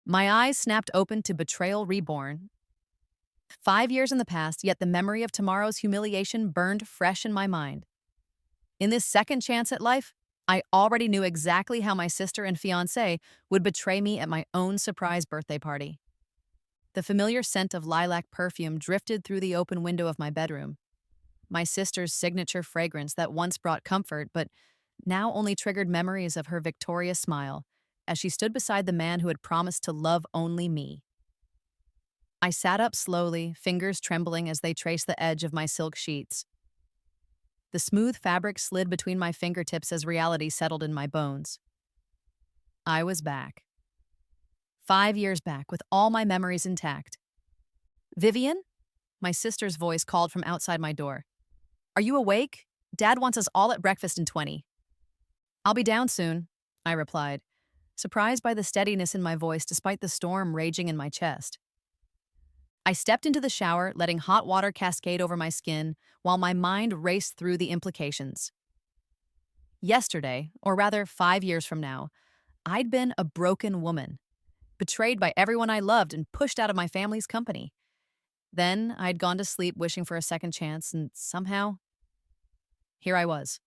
My eyes snapped open to Betrayal Reborn. 5 years in the past, yet the memory of tomorrow's humiliation burned fresh in my mind. In this second chance at life, I already knew exactly how my sister and fiancé would betray me at my own surprise birthday party. The familiar scent of lilac perfume drifted through the open window of my bedroom. My sister's signature fragrance that once brought comfort, but now only triggered memories of her victorious smile as she stood beside the man who had promised to love only me. I sat up slowly, fingers trembling as they traced the edge of my silk sheets. The smooth fabric slid between my fingertips as reality settled in my bones. I was back. 5 years back, with all my memories intact. Vivian? My sister's voice called from outside my door. Are you awake? Dad wants us all at breakfast in 20. I'll be down soon, I replied, surprised by the steadiness in my voice despite the storm raging in my chest. I stepped into the shower, letting hot water cascade over my skin while my mind raced through the implications. Yesterday, or rather 5 years from now, I'd been a broken woman, betrayed by everyone I loved and pushed out of my family's company. Then I'd gone to sleep wishing for a second chance, and somehow, here I was.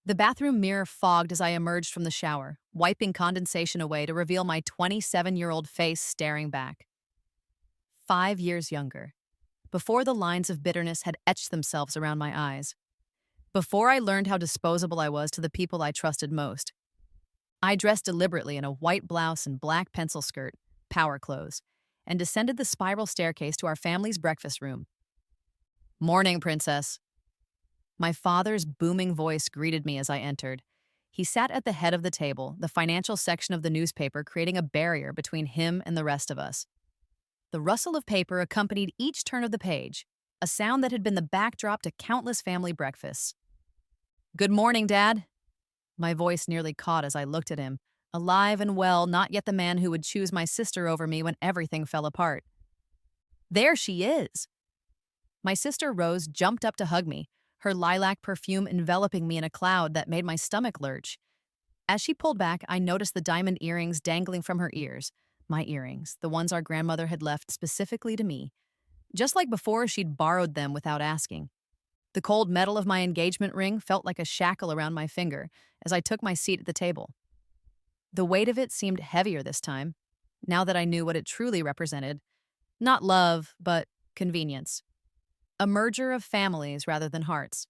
The bathroom mirror fogged as I emerged from the shower, wiping condensation away to reveal my 27-year-old face staring back. 5 years younger, before the lines of bitterness had etched themselves around my eyes, before I learned how disposable I was to the people I trusted most. I dressed deliberately in a white blouse and black pencil skirt, power clothes, and descended the spiral staircase to our family's breakfast room. "Morning, princess." My father's booming voice greeted me as I entered. He sat at the head of the table, the financial section of the newspaper creating a barrier between him and the rest of us. The rustle of paper accompanied each turn of the page, a sound that had been the backdrop to countless family breakfasts. "Good morning, Dad." My voice nearly caught as I looked at him, alive and well, not yet the man who would choose my sister over me when everything fell apart. There she is. My sister Rose jumped up to hug me, her lilac perfume enveloping me in a cloud that made my stomach lurch. As she pulled back, I noticed the diamond earrings dangling from her ears. My earrings, the ones our grandmother had left specifically to me. Just like before, she'd borrowed them without asking. The cold metal of my engagement ring felt like a shackle around my finger as I took my seat at the table. The weight of it seemed heavier this time, now that I knew what it truly represented. Not love, but convenience. A merger of families rather than hearts.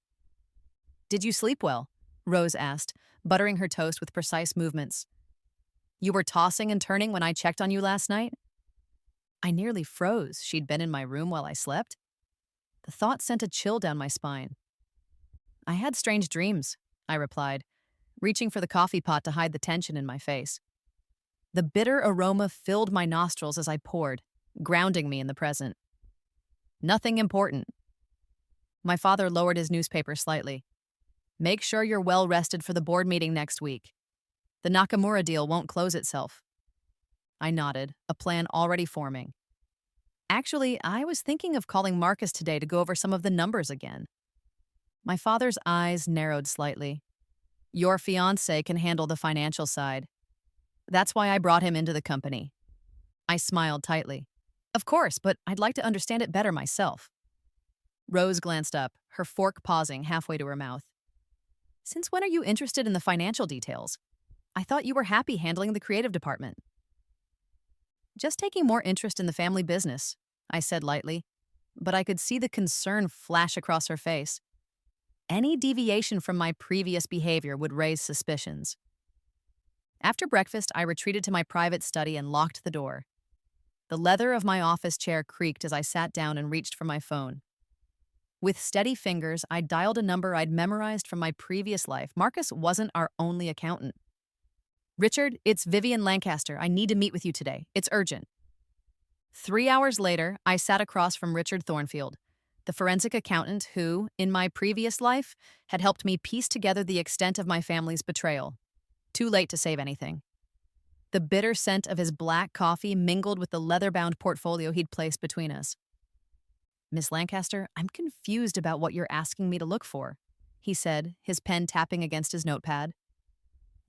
"Did you sleep well?" Rose asked, buttering her toast with precise movements. "You were tossing and turning when I checked on you last night?" I nearly froze. She'd been in my room while I slept. The thought sent a chill down my spine. "I had strange dreams," I replied, reaching for the coffee pot to hide the tension in my face. The bitter aroma filled my nostrils as I poured, grounding me in the present. "Nothing important." My father lowered his newspaper slightly. "Make sure you're well rested for the board meeting next week. The Nakamura deal won't close itself." I nodded, a plan already forming. "Actually, I was thinking of calling Marcus today to go over some of the numbers again." My father's eyes narrowed slightly. "Your fiancé can handle the financial side. That's why I brought him into the company." I smiled tightly. "Of course, but I'd like to understand it better myself." Rose glanced up, her fork pausing halfway to her mouth. "Since when are you interested in the financial details? I thought you were happy handling the creative department." "Just taking more interest in the family business," I said lightly, but I could see the concern flash across her face. Any deviation from my previous behavior would raise suspicions. After breakfast, I retreated to my private study and locked the door. The leather of my office chair creaked as I sat down and reached for my phone. With steady fingers, I dialed a number I'd memorized from my previous life. Marcus wasn't our only accountant. "Richard, it's Vivian Lancaster. I need to meet with you today. It's urgent." 3 hours later, I sat across from Richard Thornfield, the forensic accountant who, in my previous life, had helped me piece together the extent of my family's betrayal. Too late to save anything. The bitter scent of his black coffee mingled with the leather-bound portfolio he'd placed between us. "Miss Lancaster, I'm confused about what you're asking me to look for," he said, his pen tapping against his notepad.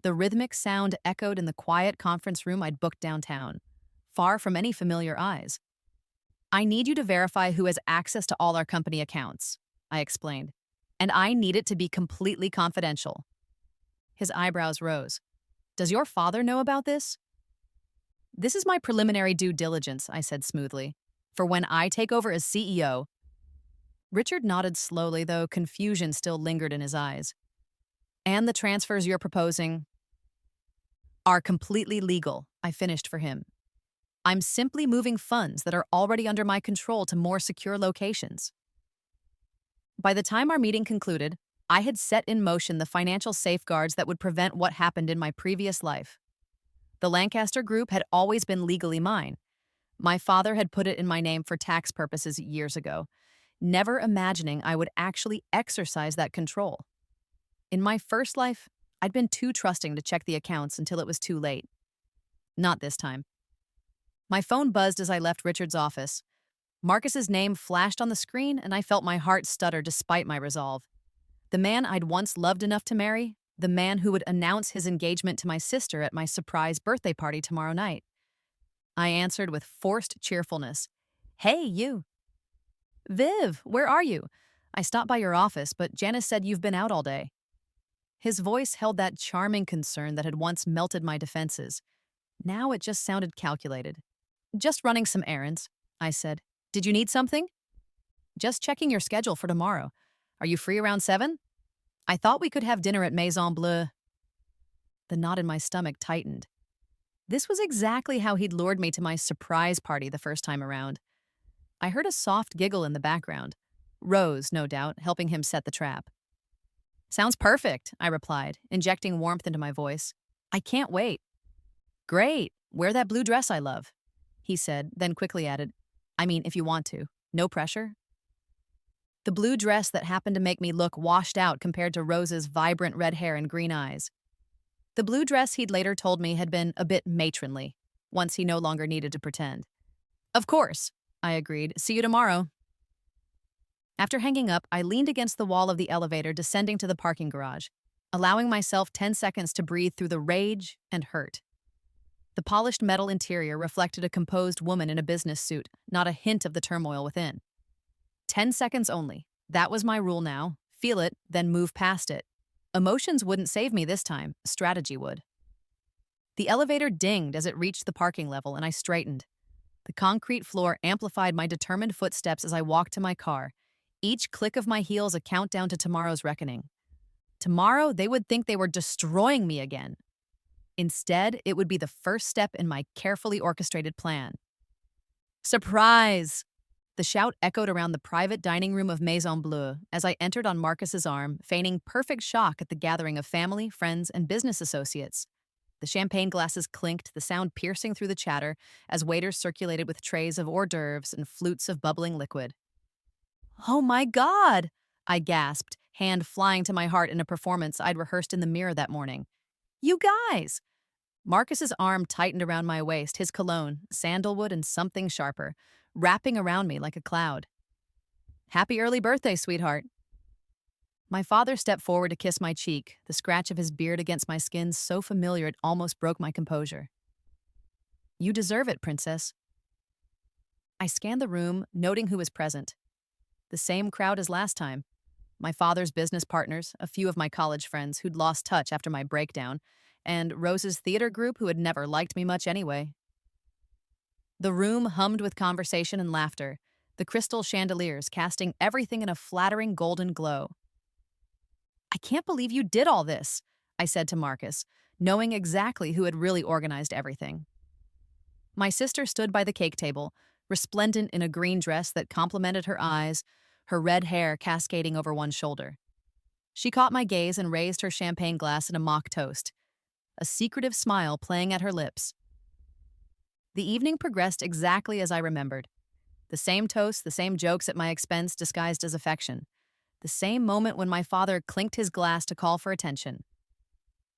The rhythmic sound echoed in the quiet conference room I'd booked downtown. far from any familiar eyes. I need you to verify who has access to all our company accounts, I explained, and I need it to be completely confidential. His eyebrows rose. Does your father know about this? This is my preliminary due diligence, I said smoothly. For when I take over as CEO. Richard nodded slowly, though confusion still lingered in his eyes. And the transfers you're proposing are completely legal, I finished for him. I'm simply moving funds that are already under my control to more secure locations. By the time our meeting concluded, I had set in motion the financial safeguards that would prevent what happened in my previous life. The Lancaster Group had always been legally mine. My father had put it in my name for tax purposes years ago, never imagining I would actually exercise that control. In my first life, I'd been too trusting to check the accounts until it was too late. Not this time. My phone buzzed as I left Richard's office. Marcus's name flashed on the screen, and I felt my heart stutter despite my resolve. The man I'd once loved enough to marry, the man who would announce his engagement to my sister at my surprise birthday party tomorrow night. I answered with forced cheerfulness. Hey, you. Viv, where are you? I stopped by your office, but Janice said you've been out all day. His voice held that charming concern that had once melted my defenses. Now it just sounded calculated. Just running some errands, I said. Did you need something? Just checking your schedule for tomorrow. Are you free around 7? I thought we could have dinner at Maison Bleue. The knot in my stomach tightened. This was exactly how he'd lured me to my surprise party the first time around. I heard a soft giggle in the background. Rose, no doubt, helping him set the trap. Sounds perfect, I replied, injecting warmth into my voice. I can't wait. Great, wear that blue dress I love, he said, then quickly added, I mean, if you want to. No pressure. The blue dress that happened to make me look washed out compared to Rose's vibrant red hair and green eyes. The blue dress he'd later told me had been a bit matronly, once he no longer needed to pretend. Of course, I agreed. See you tomorrow. After hanging up, I leaned against the wall of the elevator descending to the parking garage, allowing myself 10 seconds to breathe through the rage and hurt. The polished metal interior reflected a composed woman in a business suit, not a hint of the turmoil within. 10 seconds only. That was my rule now. Feel it, then move past it. Emotions wouldn't save me this time. Strategy would. The elevator dinged as it reached the parking level, and I straightened. The concrete floor amplified my determined footsteps as I walked to my car, each click of my heels a countdown to tomorrow's reckoning. Tomorrow, they would think they were destroying me again. Instead, it would be the first step in my carefully orchestrated plan. Surprise! The shout echoed around the private dining room of Maison Bleue as I entered on Marcus's arm, feigning perfect shock at the gathering of family, friends, and business associates. The champagne glasses clinked, the sound piercing through the chatter as waiters circulated with trays of hors d'oeuvres and flutes of bubbling liquid. Oh my God! I gasped, hand flying to my heart in a performance I'd rehearsed in the mirror that morning. You guys! Marcus's arm tightened around my waist, his cologne, sandalwood and something sharper, wrapping around me like a cloud. Happy early birthday, sweetheart. My father stepped forward to kiss my cheek, the scratch of his beard against my skin so familiar it almost broke my composure. You deserve it, princess. I scanned the room, noting who was present. The same crowd as last time. My father's business partners, a few of my college friends who'd lost touch after my breakdown, and Rose's theater group who had never liked me much anyway. The room hummed with conversation and laughter, the crystal chandeliers casting everything in a flattering golden glow. I can't believe you did all this, I said to Marcus, knowing exactly who had really organized everything. My sister stood by the cake table, resplendent in a green dress that complemented her eyes, her red hair cascading over one shoulder. She caught my gaze and raised her champagne glass in a mock toast, a secretive smile playing at her lips. The evening progressed exactly as I remembered. The same toast, the same jokes at my expense disguised as affection. The same moment when my father clinked his glass to call for attention.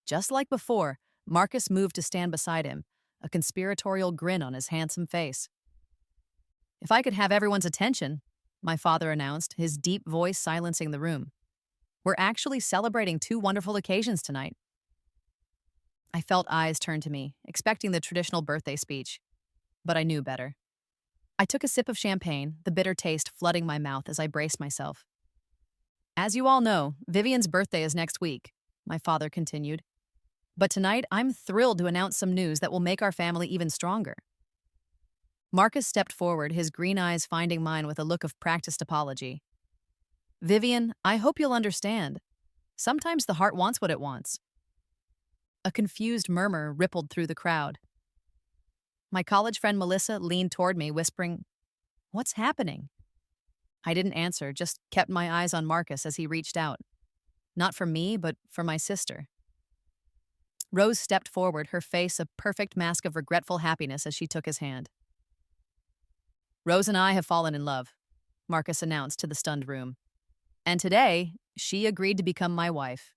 Just like before, Marcus moved to stand beside him, a conspiratorial grin on his handsome face. If I could have everyone's attention, my father announced, his deep voice silencing the room. We're actually celebrating 2 wonderful occasions tonight. I felt eyes turn to me, expecting the traditional birthday speech. but I knew better. I took a sip of champagne, the bitter taste flooding my mouth as I braced myself. As you all know, Vivian's birthday is next week, my father continued. But tonight, I'm thrilled to announce some news that will make our family even stronger. Marcus stepped forward, his green eyes finding mine with a look of practiced apology. Vivian, I hope you'll understand. Sometimes the heart wants what it wants. A confused murmur rippled through the crowd. My college friend Melissa leaned toward me, whispering, "What's happening?" I didn't answer, just kept my eyes on Marcus as he reached out. Not for me, but for my sister. Rose stepped forward, her face a perfect mask of regretful happiness as she took his hand. Rose and I have fallen in love, Marcus announced to the stunned room. And today, she agreed to become my wife.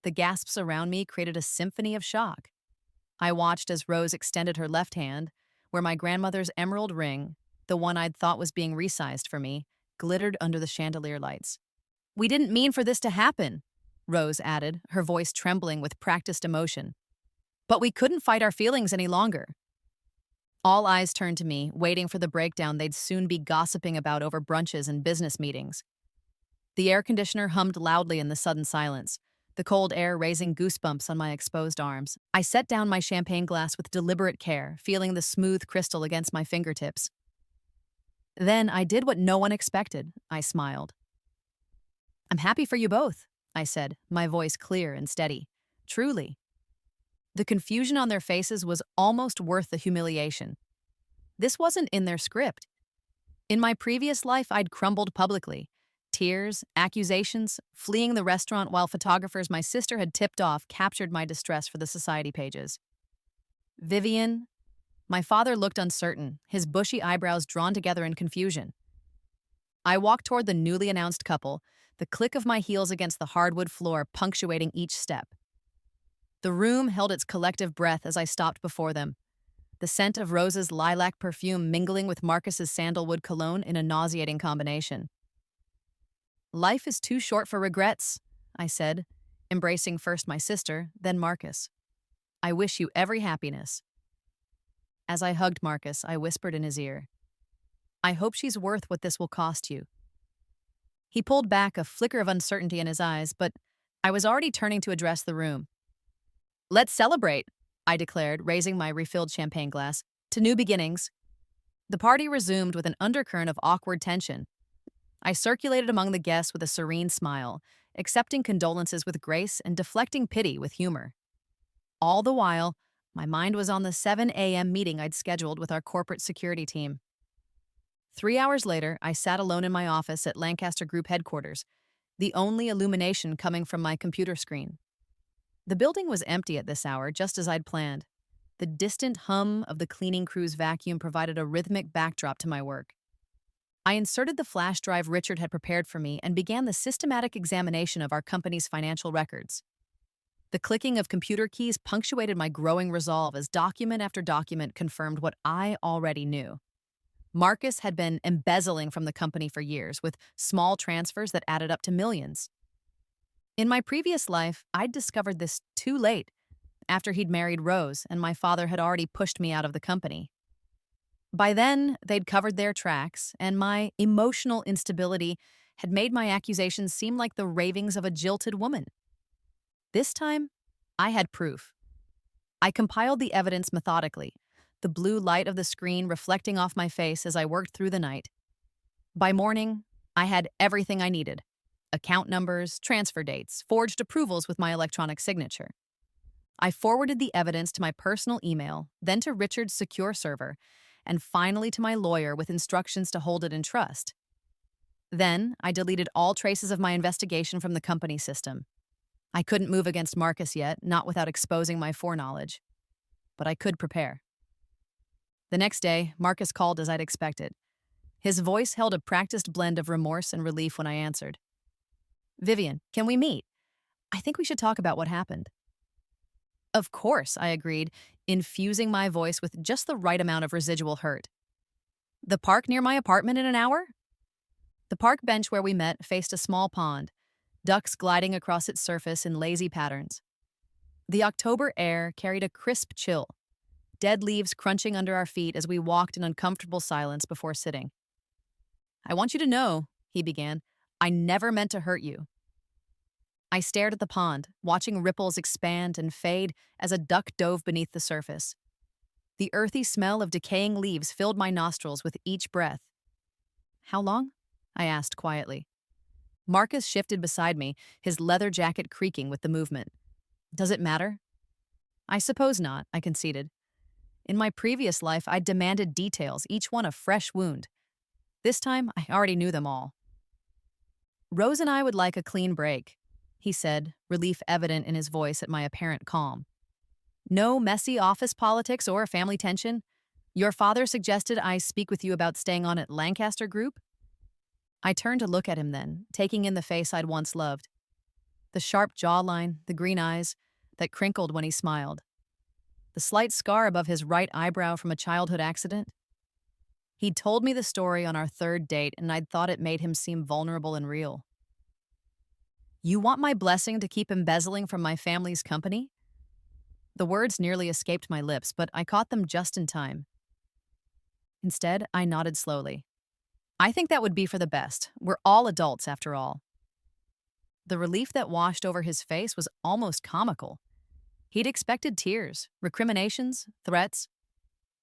The gasps around me created a symphony of shock. I watched as Rose extended her left hand, where my grandmother's emerald ring, the one I'd thought was being resized for me, glittered under the chandelier lights. We didn't mean for this to happen, Rose added, her voice trembling with practiced emotion. But we couldn't fight our feelings any longer. All eyes turned to me, waiting for the breakdown they'd soon be gossiping about over brunches and business meetings. The air conditioner hummed loudly in the sudden silence, the cold air raising goosebumps on my exposed arms. I set down my champagne glass with deliberate care, feeling the smooth crystal against my fingertips. Then I did what no one expected. I smiled. I'm happy for you both, I said, my voice clear and steady. Truly. The confusion on their faces was almost worth the humiliation. This wasn't in their script. In my previous life, I'd crumbled publicly. Tears, accusations, fleeing the restaurant while photographers my sister had tipped off captured my distress for the society pages. Vivian? My father looked uncertain, his bushy eyebrows drawn together in confusion. I walked toward the newly announced couple, the click of my heels against the hardwood floor punctuating each step. The room held its collective breath as I stopped before them, the scent of Rose's lilac perfume mingling with Marcus's sandalwood cologne in a nauseating combination. Life is too short for regrets, I said, embracing first my sister, then Marcus. I wish you every happiness. As I hugged Marcus, I whispered in his ear, I hope she's worth what this will cost you. He pulled back, a flicker of uncertainty in his eyes, but I was already turning to address the room. Let's celebrate, I declared, raising my refilled champagne glass. To new beginnings. The party resumed with an undercurrent of awkward tension. I circulated among the guests with a serene smile, accepting condolences with grace and deflecting pity with humor. All the while, my mind was on the 7 a.m. meeting I'd scheduled with our corporate security team. 3 hours later, I sat alone in my office at Lancaster Group headquarters, the only illumination coming from my computer screen. The building was empty at this hour, just as I'd planned. The distant hum of the cleaning crew's vacuum provided a rhythmic backdrop to my work. I inserted the flash drive Richard had prepared for me and began the systematic examination of our company's financial records. The clicking of computer keys punctuated my growing resolve as document after document confirmed what I already knew. Marcus had been embezzling from the company for years, with small transfers that added up to millions. In my previous life, I'd discovered this too late, after he'd married Rose and my father had already pushed me out of the company. By then, they'd covered their tracks, and my emotional instability had made my accusations seem like the ravings of a jilted woman. This time, I had proof. I compiled the evidence methodically, the blue light of the screen reflecting off my face as I worked through the night. By morning, I had everything I needed: account numbers, transfer dates, forged approvals with my electronic signature. I forwarded the evidence to my personal email, then to Richard's secure server, and finally to my lawyer with instructions to hold it in trust. Then, I deleted all traces of my investigation from the company system. I couldn't move against Marcus yet, not without exposing my foreknowledge. But I could prepare. The next day, Marcus called as I'd expected. His voice held a practiced blend of remorse and relief when I answered. Vivian, can we meet? I think we should talk about what happened. Of course, I agreed, infusing my voice with just the right amount of residual hurt. The park near my apartment in an hour? The park bench where we met faced a small pond, ducks gliding across its surface in lazy patterns. The October air carried a crisp chill. dead leaves crunching under our feet as we walked in uncomfortable silence before sitting. "I want you to know," he began, "I never meant to hurt you." I stared at the pond, watching ripples expand and fade as a duck dove beneath the surface. The earthy smell of decaying leaves filled my nostrils with each breath. "How long?" I asked quietly. Marcus shifted beside me, his leather jacket creaking with the movement. "Does it matter?" "I suppose not," I conceded. In my previous life, I demanded details, each one a fresh wound. This time, I already knew them all. "Rose and I would like a clean break," he said, relief evident in his voice at my apparent calm. "No messy office politics or family tension. Your father suggested I speak with you about staying on at Lancaster Group?" I turned to look at him then, taking in the face I'd once loved. The sharp jawline, the green eyes that crinkled when he smiled. The slight scar above his right eyebrow from a childhood accident. He'd told me the story on our third date, and I'd thought it made him seem vulnerable and real. "You want my blessing to keep embezzling from my family's company?" The words nearly escaped my lips, but I caught them just in time. Instead, I nodded slowly. "I think that would be for the best. We're all adults, after all." The relief that washed over his face was almost comical. He'd expected tears, recriminations, threats.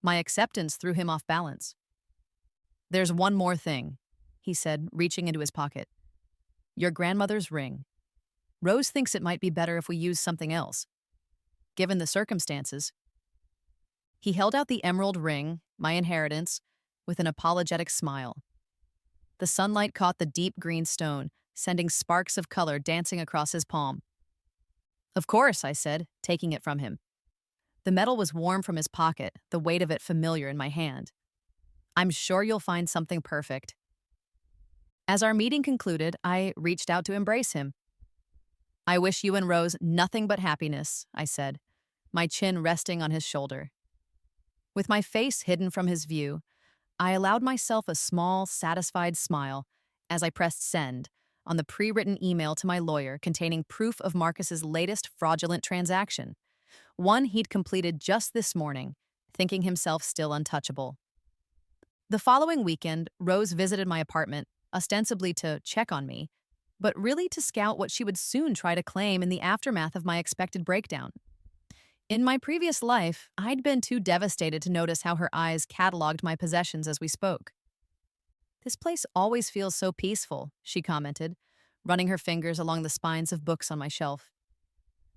My acceptance threw him off balance. "There's one more thing," he said, reaching into his pocket. "Your grandmother's ring. Rose thinks it might be better if we use something else. Given the circumstances." He held out the emerald ring, my inheritance, with an apologetic smile. The sunlight caught the deep green stone, sending sparks of color dancing across his palm. "Of course," I said, taking it from him. The metal was warm from his pocket, the weight of it familiar in my hand. "I'm sure you'll find something perfect." As our meeting concluded, I reached out to embrace him. "I wish you and Rose nothing but happiness," I said, my chin resting on his shoulder. With my face hidden from his view, I allowed myself a small, satisfied smile as I pressed send on the pre-written email to my lawyer containing proof of Marcus's latest fraudulent transaction, one he'd completed just this morning, thinking himself still untouchable. The following weekend, Rose visited my apartment, ostensibly to check on me, but really to scout what she would soon try to claim in the aftermath of my expected breakdown. In my previous life, I'd been too devastated to notice how her eyes cataloged my possessions as we spoke. "This place always feels so peaceful," she commented, running her fingers along the spines of books on my shelf.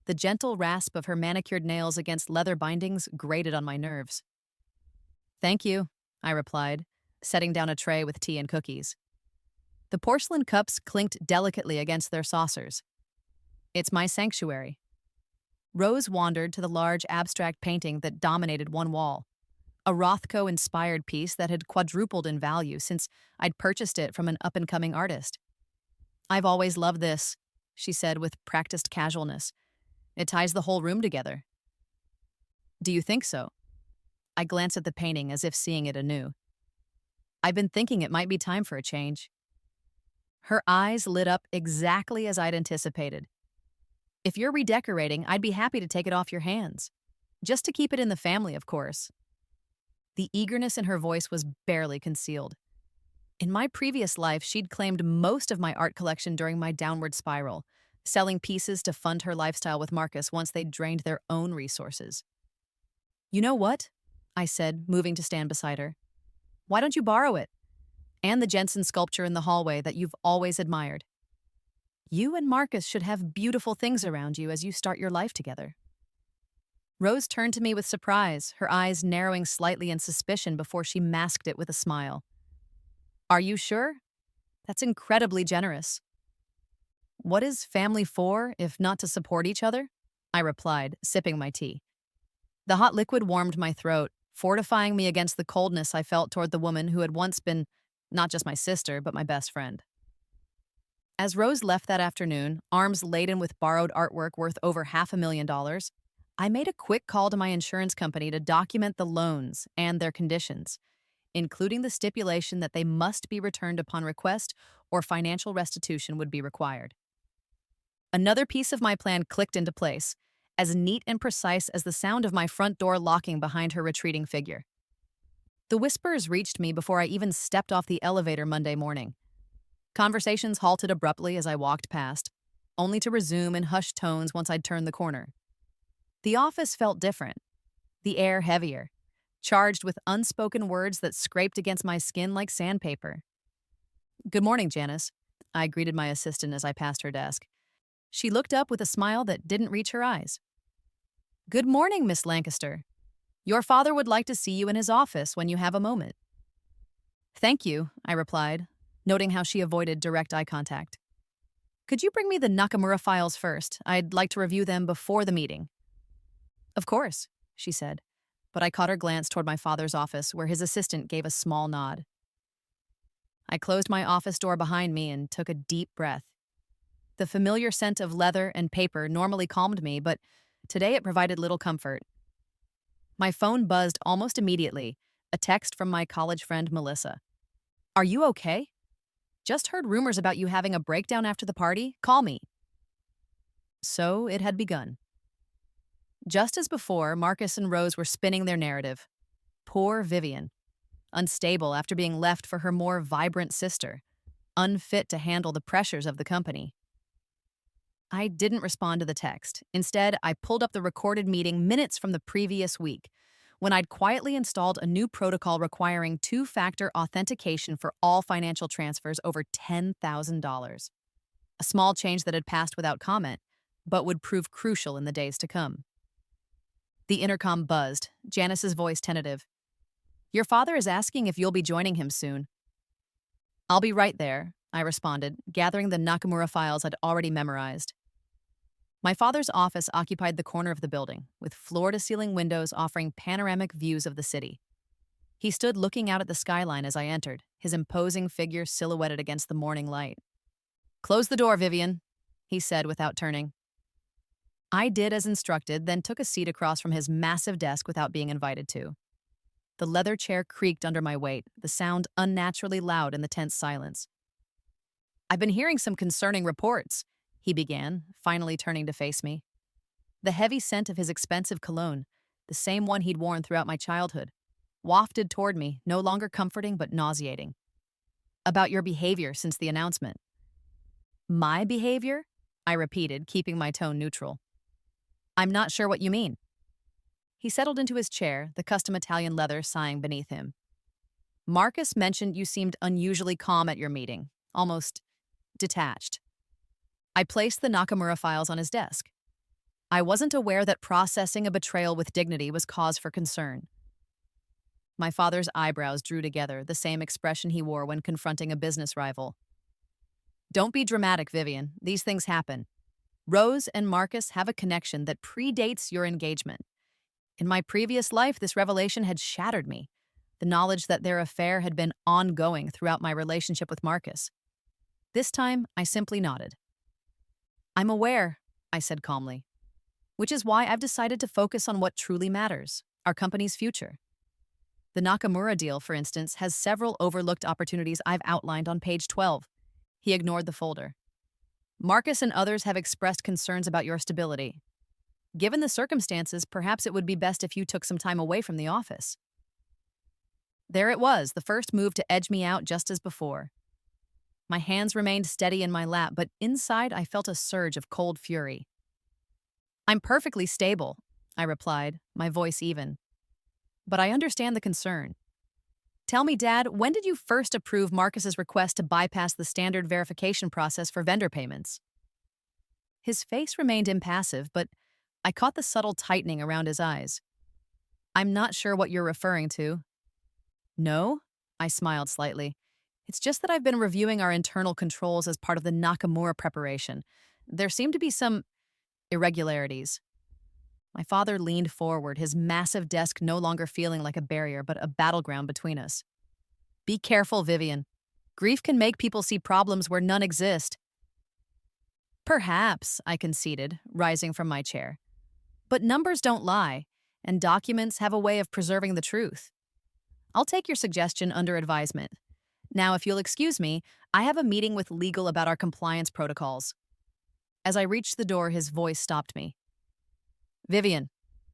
The gentle rasp of her manicured nails against leather bindings grated on my nerves. "Thank you," I replied, setting down a tray with tea and cookies. The porcelain cups clinked delicately against their saucers. "It's my sanctuary." Rose wandered to the large abstract painting that dominated one wall, a Rothko-inspired piece that had quadrupled in value since I'd purchased it from an up-and-coming artist. "I've always loved this," she said with practiced casualness. "It ties the whole room together." "Do you think so?" I glanced at the painting as if seeing it anew. "I've been thinking it might be time for a change." Her eyes lit up exactly as I'd anticipated. "If you're redecorating, I'd be happy to take it off your hands. Just to keep it in the family, of course." The eagerness in her voice was barely concealed. In my previous life, she'd claimed most of my art collection during my downward spiral, selling pieces to fund her lifestyle with Marcus once they'd drained their own resources. "You know what?" I said, moving to stand beside her. "Why don't you borrow it? And the Jensen sculpture in the hallway that you've always admired. You and Marcus should have beautiful things around you as you start your life together." Rose turned to me with surprise, her eyes narrowing slightly in suspicion before she masked it with a smile. "Are you sure? That's incredibly generous." "What is family for, if not to support each other?" I replied, sipping my tea. The hot liquid warmed my throat, fortifying me against the coldness I felt toward the woman who had once been not just my sister, but my best friend. As Rose left that afternoon, arms laden with borrowed artwork worth over $500,000, I made a quick call to my insurance company to document the loans and their conditions, including the stipulation that they must be returned upon request or financial restitution would be required. Another piece of my plan clicked into place, as neat and precise as the sound of my front door locking behind her retreating figure. The whispers reached me before I even stepped off the elevator Monday morning. Conversations halted abruptly as I walked past, only to resume in hushed tones once I'd turned the corner. The office felt different, the air heavier, charged with unspoken words that scraped against my skin like sandpaper. "Good morning, Janice," I greeted my assistant as I passed her desk. She looked up with a smile that didn't reach her eyes. "Good morning, Miss Lancaster. Your father would like to see you in his office when you have a moment." "Thank you," I replied, noting how she avoided direct eye contact. "Could you bring me the Nakamura files first? I'd like to review them before the meeting." "Of course," she said, but I caught her glance toward my father's office where his assistant gave a small nod. I closed my office door behind me and took a deep breath. The familiar scent of leather and paper normally calmed me, but today it provided little comfort. My phone buzzed almost immediately, a text from my college friend Melissa. "Are you okay? Just heard rumors about you having a breakdown after the party. Call me." So it had begun. Just as before, Marcus and Rose were spinning their narrative. Poor Vivian. Unstable after being left for her more vibrant sister. Unfit to handle the pressures of the company. I didn't respond to the text. Instead, I pulled up the recorded meeting minutes from the previous week, when I'd quietly installed a new protocol requiring two-factor authentication for all financial transfers over $10,000. A small change that had passed without comment, but would prove crucial in the days to come. The intercom buzzed, Janice's voice tentative. "Your father is asking if you'll be joining him soon." "I'll be right there," I responded, gathering the Nakamura files I'd already memorized. My father's office occupied the corner of the building, with floor-to-ceiling windows offering panoramic views of the city. He stood looking out at the skyline as I entered, his imposing figure silhouetted against the morning light. "Close the door, Vivian," he said without turning. I did as instructed, then took a seat across from his massive desk without being invited to. The leather chair creaked under my weight, the sound unnaturally loud in the tense silence. "I've been hearing some concerning reports," he began, finally turning to face me. The heavy scent of his expensive cologne, the same one he'd worn throughout my childhood, wafted toward me, no longer comforting but nauseating. "About your behavior since the announcement." "My behavior?" I repeated, keeping my tone neutral. "I'm not sure what you mean." He settled into his chair, the custom Italian leather sighing beneath him. "Marcus mentioned you seemed unusually calm at your meeting, almost detached." I placed the Nakamura files on his desk. I wasn't aware that processing a betrayal with dignity was cause for concern. My father's eyebrows drew together, the same expression he wore when confronting a business rival. "Don't be dramatic, Vivian. These things happen. Rose and Marcus have a connection that predates your engagement. In my previous life, this revelation had shattered me, the knowledge that their affair had been ongoing throughout my relationship with Marcus. This time, I simply nodded. "I'm aware," I said calmly, "which is why I've decided to focus on what truly matters, our company's future. The Nakamura deal, for instance, has several overlooked opportunities I've outlined on page 12. He ignored the folder. "Marcus and others have expressed concerns about your stability. Given the circumstances, perhaps it would be best if you took some time away from the office." There it was, the first move to edge me out just as before. My hands remained steady in my lap, but inside I felt a surge of cold fury. "I'm perfectly stable," I replied, my voice even. "But I understand the concern. Tell me, Dad, when did you first approve Marcus's request to bypass the standard verification process for vendor payments?" His face remained impassive, but I caught the subtle tightening around his eyes. "I'm not sure what you're referring to." "No?" I smiled slightly. "It's just that I've been reviewing our internal controls as part of the Nakamura preparation. There seem to be some irregularities." My father leaned forward, his massive desk no longer feeling like a barrier but a battleground between us. "Be careful, Vivian. Grief can make people see problems where none exist." "Perhaps," I conceded, rising from my chair. "But numbers don't lie, and documents have a way of preserving the truth. I'll take your suggestion under advisement. Now, if you'll excuse me, I have a meeting with legal about our compliance protocols." As I reached the door, his voice stopped me. Vivian,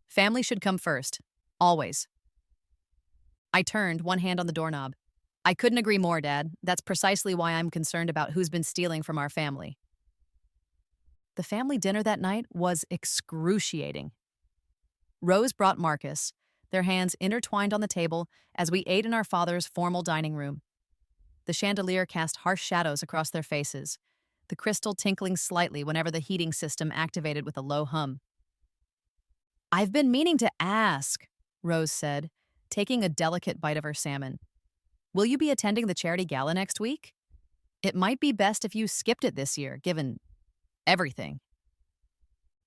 family should come first. Always. I turned, one hand on the doorknob. I couldn't agree more, Dad. That's precisely why I'm concerned about who's been stealing from our family. The family dinner that night was excruciating. Rose brought Marcus, their hands intertwined on the table as we ate in our father's formal dining room. The chandelier cast harsh shadows across their faces, the crystal tinkling slightly whenever the heating system activated with a low hum. I've been meaning to ask, Rose said, taking a delicate bite of her salmon. Will you be attending the charity gala next week? It might be best if you skipped it this year, given everything.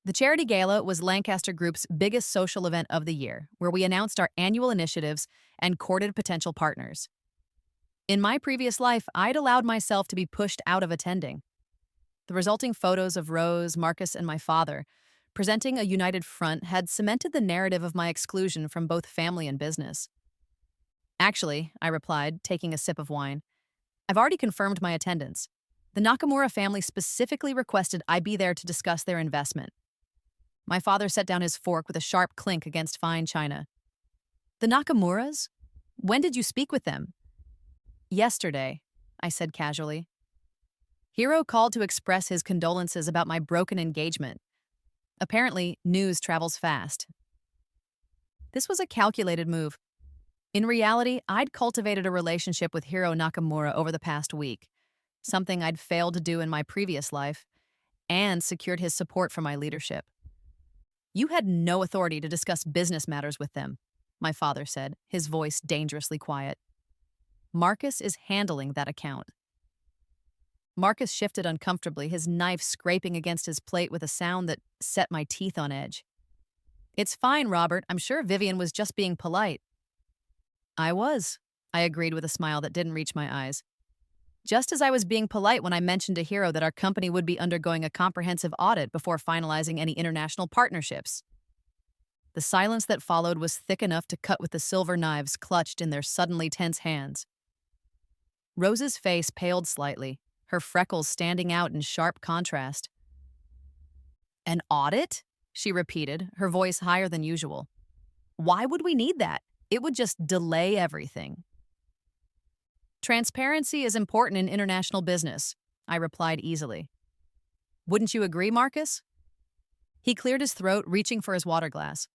The charity gala was Lancaster Group's biggest social event of the year, where we announced our annual initiatives and courted potential partners. In my previous life, I'd allowed myself to be pushed out of attending. The resulting photos of Rose, Marcus, and my father, presenting a united front, had cemented the narrative of my exclusion from both family and business. Actually, I replied, taking a sip of wine, I've already confirmed my attendance. The Nakamura family specifically requested I be there to discuss their investment. My father set down his fork with a sharp clink against fine china. The Nakamuras? When did you speak with them? Yesterday, I said casually. Hiro called to express his condolences about my broken engagement. Apparently, news travels fast. This was a calculated move. In reality, I'd cultivated a relationship with Hiro Nakamura over the past week, something I'd failed to do in my previous life, and secured his support for my leadership. You had no authority to discuss business matters with them, my father said, his voice dangerously quiet. Marcus is handling that account. Marcus shifted uncomfortably, his knife scraping against his plate with a sound that set my teeth on edge. It's fine, Robert. I'm sure Vivian was just being polite. I agreed with a smile that didn't reach my eyes. Just as I was being polite when I mentioned to Hiro that our company would be undergoing a comprehensive audit before finalizing any international partnerships. The silence that followed was thick enough to cut with the silver knives clutched in their suddenly tense hands. Rose's face paled slightly, her freckles standing out in sharp contrast. An audit? She repeated, her voice higher than usual. Why would we need that? It would just delay everything. Transparency is important in international business, I replied easily. Wouldn't you agree, Marcus? He cleared his throat, reaching for his water glass.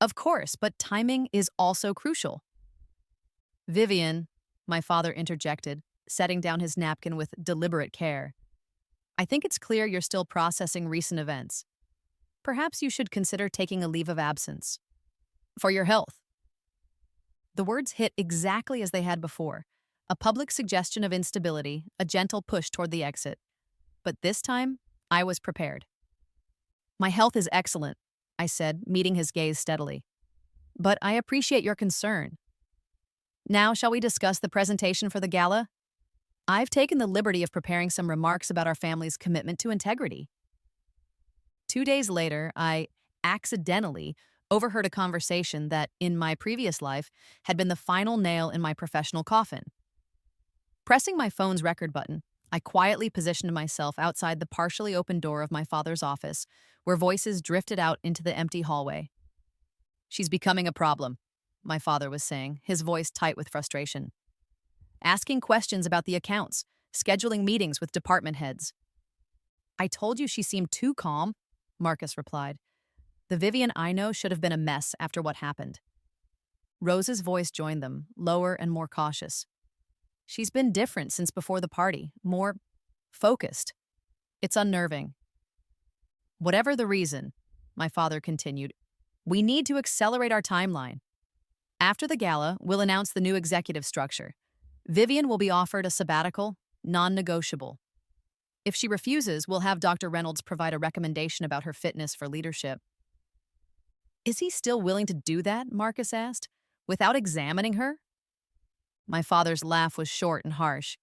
Of course, but timing is also crucial. Vivian, my father interjected, setting down his napkin with deliberate care. I think it's clear you're still processing recent events. Perhaps you should consider taking a leave of absence. For your health. The words hit exactly as they had before. A public suggestion of instability, a gentle push toward the exit. But this time, I was prepared. My health is excellent, I said, meeting his gaze steadily. But I appreciate your concern. Now, shall we discuss the presentation for the gala? I've taken the liberty of preparing some remarks about our family's commitment to integrity. 2 days later, I accidentally overheard a conversation that, in my previous life, had been the final nail in my professional coffin. Pressing my phone's record button, I quietly positioned myself outside the partially open door of my father's office, where voices drifted out into the empty hallway. She's becoming a problem, my father was saying, his voice tight with frustration. Asking questions about the accounts, scheduling meetings with department heads. I told you she seemed too calm, Marcus replied. The Vivian I know should have been a mess after what happened. Rose's voice joined them, lower and more cautious. She's been different since before the party, more focused. It's unnerving. Whatever the reason, my father continued, we need to accelerate our timeline. After the gala, we'll announce the new executive structure. Vivian will be offered a sabbatical, non-negotiable. If she refuses, we'll have Dr. Reynolds provide a recommendation about her fitness for leadership. Is he still willing to do that, Marcus asked, without examining her? My father's laugh was short and harsh.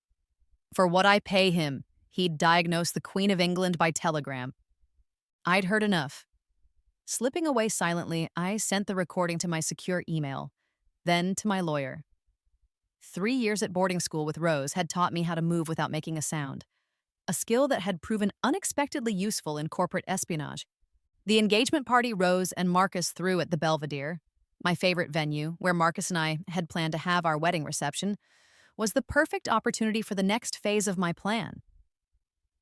For what I pay him, he'd diagnose the Queen of England by telegram. I'd heard enough. Slipping away silently, I sent the recording to my secure email, then to my lawyer. 3 years at boarding school with Rose had taught me how to move without making a sound, a skill that had proven unexpectedly useful in corporate espionage. The engagement party Rose and Marcus threw at the Belvedere, my favorite venue where Marcus and I had planned to have our wedding reception, was the perfect opportunity for the next phase of my plan.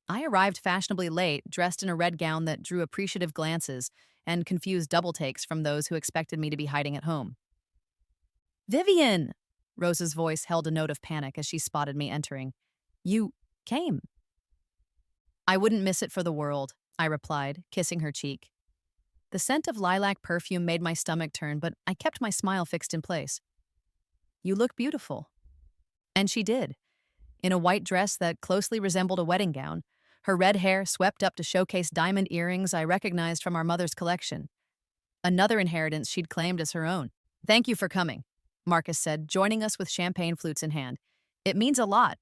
I arrived fashionably late, dressed in a red gown that drew appreciative glances and confused double takes from those who expected me to be hiding at home. Vivian! Rose's voice held a note of panic as she spotted me entering. You came. I wouldn't miss it for the world, I replied, kissing her cheek. The scent of lilac perfume made my stomach turn, but I kept my smile fixed in place. You look beautiful. And she did, in a white dress that closely resembled a wedding gown, her red hair swept up to showcase diamond earrings I recognized from our mother's collection. Another inheritance she'd claimed as her own. Thank you for coming, Marcus said, joining us with champagne flutes in hand. It means a lot.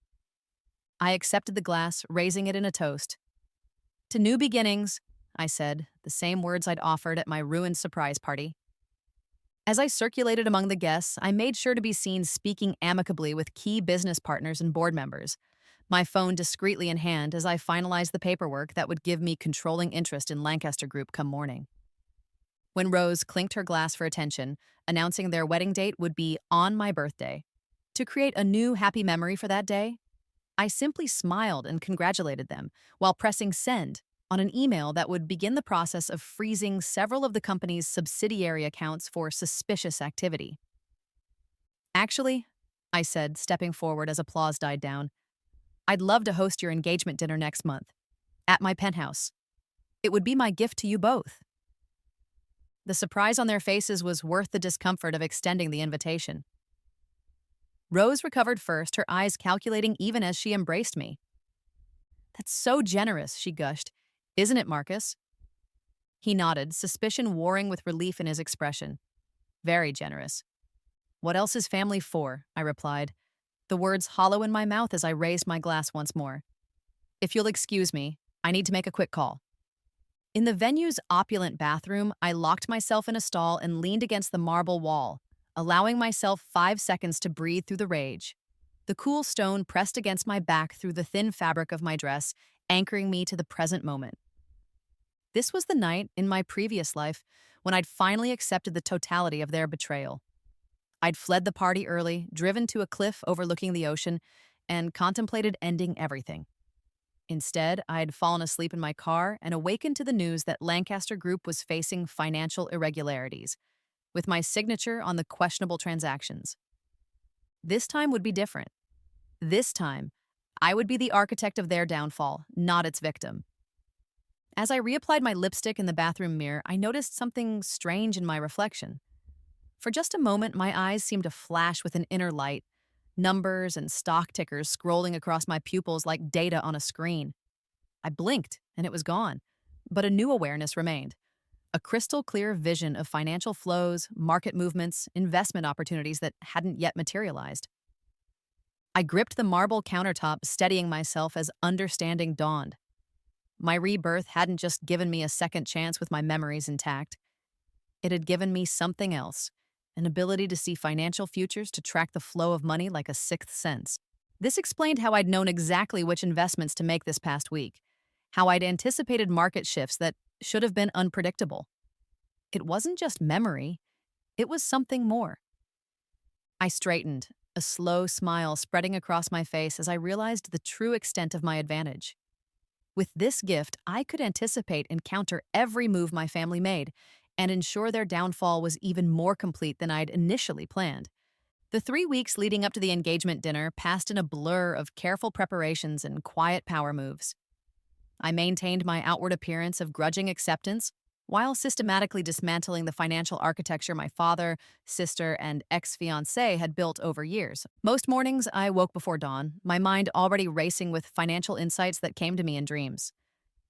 I accepted the glass, raising it in a toast. To new beginnings, I said, the same words I'd offered at my ruined surprise party. As I circulated among the guests, I made sure to be seen speaking amicably with key business partners and board members, my phone discreetly in hand as I finalized the paperwork that would give me controlling interest in Lancaster Group come morning. When Rose clinked her glass for attention, announcing their wedding date would be on my birthday, to create a new happy memory for that day, I simply smiled and congratulated them while pressing send on an email that would begin the process of freezing several of the company's subsidiary accounts for suspicious activity. Actually, I said, stepping forward as applause died down, I'd love to host your engagement dinner next month, at my penthouse. It would be my gift to you both. The surprise on their faces was worth the discomfort of extending the invitation. Rose recovered first, her eyes calculating even as she embraced me. That's so generous, she gushed. Isn't it, Marcus? He nodded, suspicion warring with relief in his expression. Very generous. What else is family for? I replied, the words hollow in my mouth as I raised my glass once more. If you'll excuse me, I need to make a quick call. In the venue's opulent bathroom, I locked myself in a stall and leaned against the marble wall, allowing myself 5 seconds to breathe through the rage. The cool stone pressed against my back through the thin fabric of my dress, anchoring me to the present moment. This was the night in my previous life when I'd finally accepted the totality of their betrayal. I'd fled the party early, driven to a cliff overlooking the ocean, and contemplated ending everything. Instead, I'd fallen asleep in my car and awakened to the news that Lancaster Group was facing financial irregularities, with my signature on the questionable transactions. This time would be different. This time, I would be the architect of their downfall, not its victim. As I reapplied my lipstick in the bathroom mirror, I noticed something strange in my reflection. For just a moment, my eyes seemed to flash with an inner light, numbers and stock tickers scrolling across my pupils like data on a screen. I blinked, and it was gone, but a new awareness remained. A crystal-clear vision of financial flows, market movements, investment opportunities that hadn't yet materialized. I gripped the marble countertop, steadying myself as understanding dawned. My rebirth hadn't just given me a second chance with my memories intact. It had given me something else, an ability to see financial futures, to track the flow of money like a sixth sense. This explained how I'd known exactly which investments to make this past week, how I'd anticipated market shifts that should have been unpredictable. It wasn't just memory, it was something more. I straightened, a slow smile spreading across my face as I realized the true extent of my advantage. With this gift, I could anticipate and counter every move my family made, and ensure their downfall was even more complete than I'd initially planned. The 3 weeks leading up to the engagement dinner passed in a blur of careful preparations and quiet power moves. I maintained my outward appearance of grudging acceptance while systematically dismantling the financial architecture my father, sister, and ex-fiancé had built over years. Most mornings, I woke before dawn, my mind already racing with financial insights that came to me in dreams.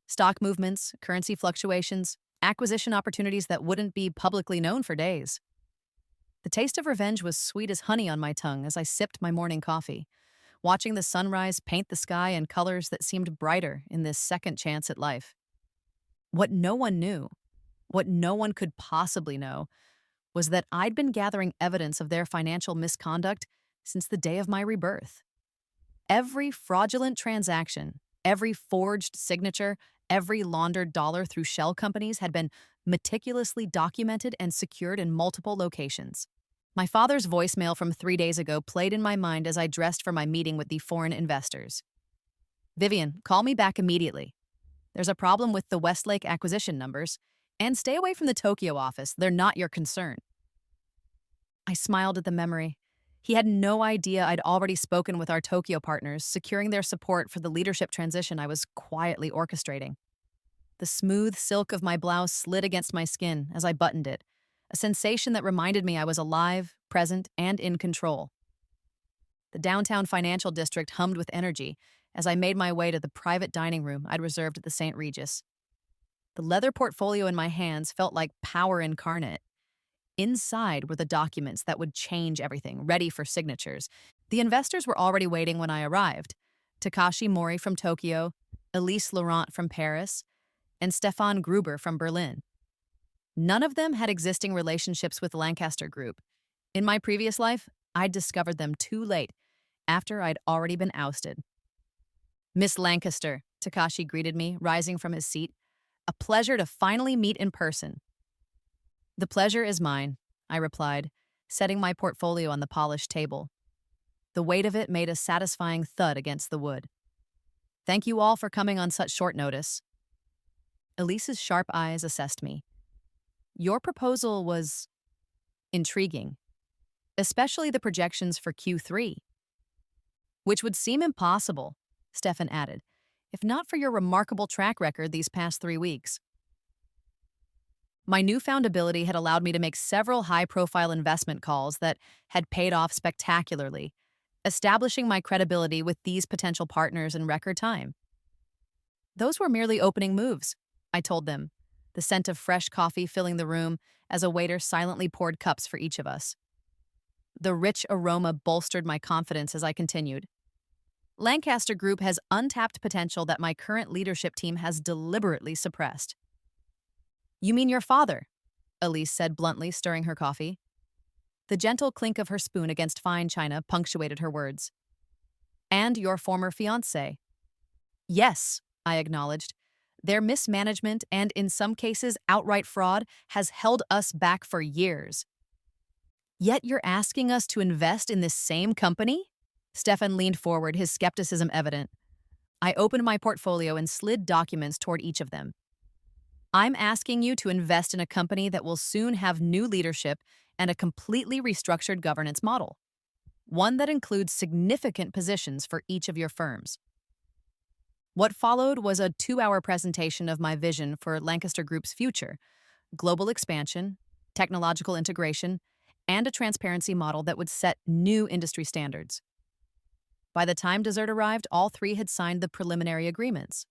Stock movements, currency fluctuations, acquisition opportunities that wouldn't be publicly known for days. The taste of revenge was sweet as honey on my tongue as I sipped my morning coffee, watching the sunrise paint the sky in colors that seemed brighter in this second chance at life. What no one knew, what no one could possibly know, was that I'd been gathering evidence of their financial misconduct since the day of my rebirth. Every fraudulent transaction, every forged signature, every laundered dollar through shell companies had been meticulously documented and secured in multiple locations. My father's voicemail from 3 days ago played in my mind as I dressed for my meeting with the foreign investors. Vivian, call me back immediately. There's a problem with the Westlake acquisition numbers, and stay away from the Tokyo office. They're not your concern. I smiled at the memory. He had no idea I'd already spoken with our Tokyo partners, securing their support for the leadership transition I was quietly orchestrating. The smooth silk of my blouse slid against my skin as I buttoned it, a sensation that reminded me I was alive, present, and in control. The downtown financial district hummed with energy as I made my way to the private dining room I'd reserved at the St. Regis. The leather portfolio in my hands felt like power incarnate. Inside were the documents that would change everything, ready for signatures. The investors were already waiting when I arrived. Takashi Mori from Tokyo, Elise Laurent from Paris, and Stefan Gruber from Berlin. None of them had existing relationships with Lancaster Group. In my previous life, I'd discovered them too late, after I'd already been ousted. Miss Lancaster, Takashi greeted me, rising from his seat. A pleasure to finally meet in person. The pleasure is mine, I replied, setting my portfolio on the polished table. The weight of it made a satisfying thud against the wood. Thank you all for coming on such short notice. Elise's sharp eyes assessed me. Your proposal was intriguing, especially the projections for Q3. Which would seem impossible, Stefan added, if not for your remarkable track record these past 3 weeks. My newfound ability had allowed me to make several high-profile investment calls that had paid off spectacularly, establishing my credibility with these potential partners in record time. Those were merely opening moves, I told them, the scent of fresh coffee filling the room as a waiter silently poured cups for each of us. The rich aroma bolstered my confidence as I continued. Lancaster Group has untapped potential that my current leadership team has deliberately suppressed. You mean your father? Elise said bluntly, stirring her coffee. The gentle clink of her spoon against fine china punctuated her words. And your former fiancé. Yes, I acknowledged. Their mismanagement and, in some cases, outright fraud has held us back for years. Yet you're asking us to invest in this same company? Stefan leaned forward, his skepticism evident. I opened my portfolio and slid documents toward each of them. I'm asking you to invest in a company that will soon have new leadership and a completely restructured governance model, one that includes significant positions for each of your firms. What followed was a 2-hour presentation of my vision for Lancaster Group's future, global expansion, technological integration, and a transparency model that would set new industry standards. By the time dessert arrived, all three had signed the preliminary agreements.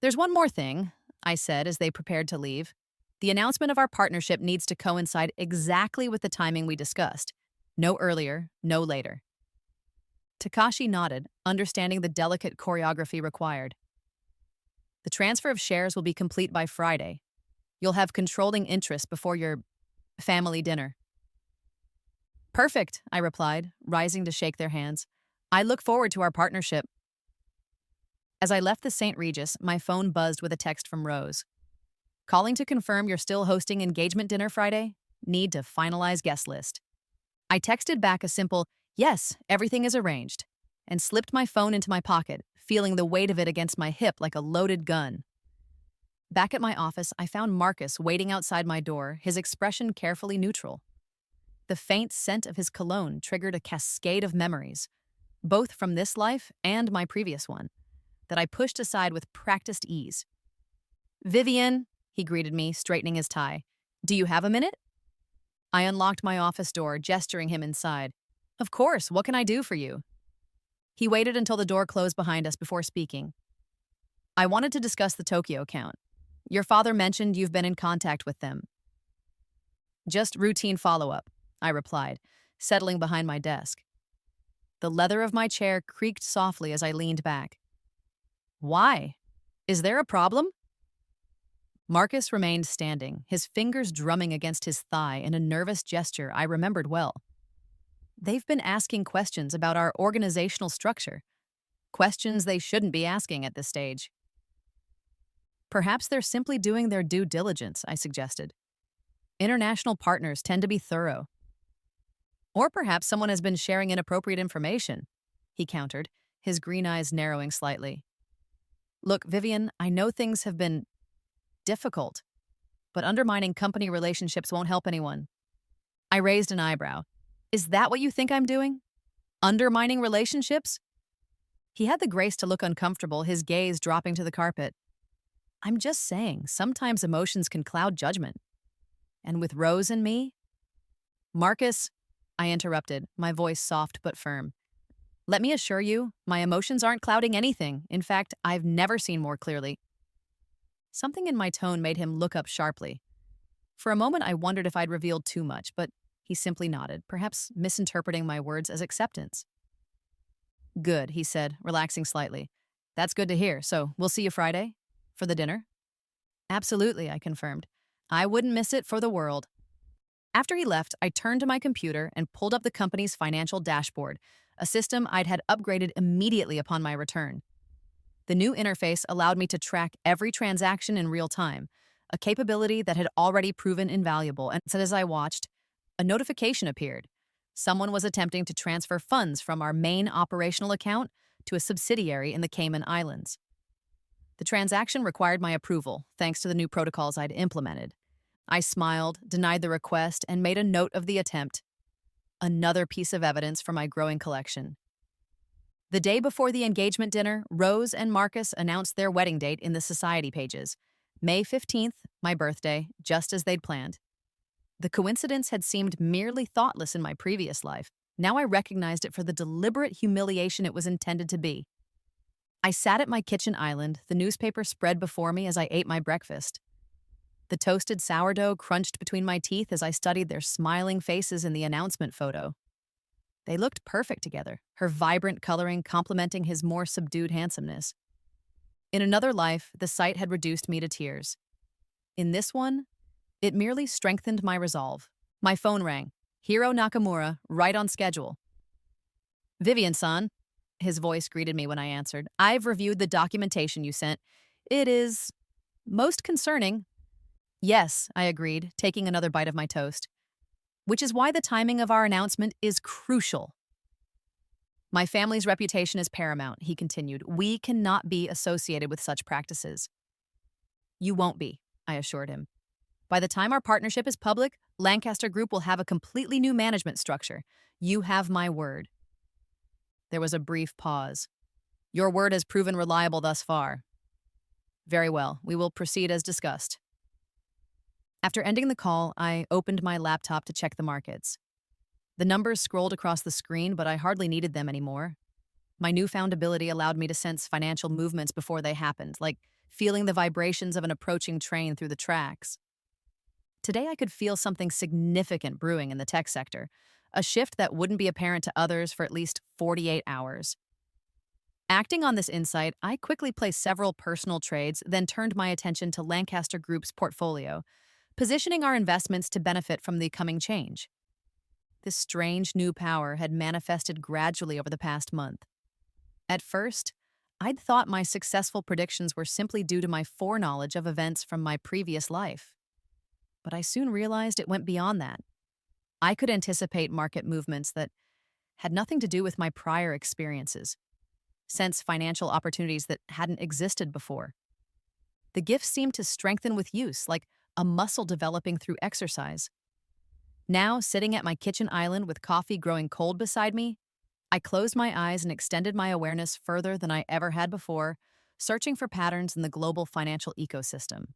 There's one more thing, I said as they prepared to leave. The announcement of our partnership needs to coincide exactly with the timing we discussed. No earlier, no later. Takashi nodded, understanding the delicate choreography required. The transfer of shares will be complete by Friday. You'll have controlling interest before your family dinner. Perfect, I replied, rising to shake their hands. I look forward to our partnership. As I left the St. Regis, my phone buzzed with a text from Rose. Calling to confirm you're still hosting engagement dinner Friday? Need to finalize guest list. I texted back a simple, yes, everything is arranged, and slipped my phone into my pocket, feeling the weight of it against my hip like a loaded gun. Back at my office, I found Marcus waiting outside my door, his expression carefully neutral. The faint scent of his cologne triggered a cascade of memories, both from this life and my previous one, that I pushed aside with practiced ease. Vivian, he greeted me, straightening his tie. Do you have a minute? I unlocked my office door, gesturing him inside. Of course, what can I do for you? He waited until the door closed behind us before speaking. I wanted to discuss the Tokyo account. Your father mentioned you've been in contact with them. Just routine follow-up, I replied, settling behind my desk. The leather of my chair creaked softly as I leaned back. Why? Is there a problem? Marcus remained standing, his fingers drumming against his thigh in a nervous gesture I remembered well. They've been asking questions about our organizational structure, questions they shouldn't be asking at this stage. Perhaps they're simply doing their due diligence, I suggested. International partners tend to be thorough. Or perhaps someone has been sharing inappropriate information, he countered, his green eyes narrowing slightly. Look, Vivian, I know things have been difficult, but undermining company relationships won't help anyone. I raised an eyebrow. Is that what you think I'm doing? Undermining relationships? He had the grace to look uncomfortable, his gaze dropping to the carpet. I'm just saying, sometimes emotions can cloud judgment. And with Rose and me? Marcus, I interrupted, my voice soft but firm. Let me assure you, my emotions aren't clouding anything. In fact, I've never seen more clearly. Something in my tone made him look up sharply. For a moment, I wondered if I'd revealed too much, but he simply nodded, perhaps misinterpreting my words as acceptance. Good, he said, relaxing slightly. That's good to hear, so we'll see you Friday? For the dinner? Absolutely, I confirmed. I wouldn't miss it for the world. After he left, I turned to my computer and pulled up the company's financial dashboard, a system I'd had upgraded immediately upon my return. The new interface allowed me to track every transaction in real time, a capability that had already proven invaluable, and as I watched, a notification appeared. Someone was attempting to transfer funds from our main operational account to a subsidiary in the Cayman Islands. The transaction required my approval, thanks to the new protocols I'd implemented. I smiled, denied the request, and made a note of the attempt. Another piece of evidence for my growing collection. The day before the engagement dinner, Rose and Marcus announced their wedding date in the society pages. May 15th, my birthday, just as they'd planned. The coincidence had seemed merely thoughtless in my previous life. Now I recognized it for the deliberate humiliation it was intended to be. I sat at my kitchen island, the newspaper spread before me as I ate my breakfast. The toasted sourdough crunched between my teeth as I studied their smiling faces in the announcement photo. They looked perfect together, her vibrant coloring complementing his more subdued handsomeness. In another life, the sight had reduced me to tears. In this one, it merely strengthened my resolve. My phone rang. Hiro Nakamura, right on schedule. Vivian-san, his voice greeted me when I answered. I've reviewed the documentation you sent. It is most concerning. Yes, I agreed, taking another bite of my toast. Which is why the timing of our announcement is crucial. My family's reputation is paramount, he continued. We cannot be associated with such practices. You won't be, I assured him. By the time our partnership is public, Lancaster Group will have a completely new management structure. You have my word. There was a brief pause. Your word has proven reliable thus far. Very well, we will proceed as discussed. After ending the call, I opened my laptop to check the markets. The numbers scrolled across the screen, but I hardly needed them anymore. My newfound ability allowed me to sense financial movements before they happened, like feeling the vibrations of an approaching train through the tracks. Today I could feel something significant brewing in the tech sector, a shift that wouldn't be apparent to others for at least 48 hours. Acting on this insight, I quickly placed several personal trades, then turned my attention to Lancaster Group's portfolio, positioning our investments to benefit from the coming change. This strange new power had manifested gradually over the past month. At first, I'd thought my successful predictions were simply due to my foreknowledge of events from my previous life. But I soon realized it went beyond that. I could anticipate market movements that had nothing to do with my prior experiences, sense financial opportunities that hadn't existed before. The gifts seemed to strengthen with use, like a muscle developing through exercise. Now, sitting at my kitchen island with coffee growing cold beside me, I closed my eyes and extended my awareness further than I ever had before, searching for patterns in the global financial ecosystem.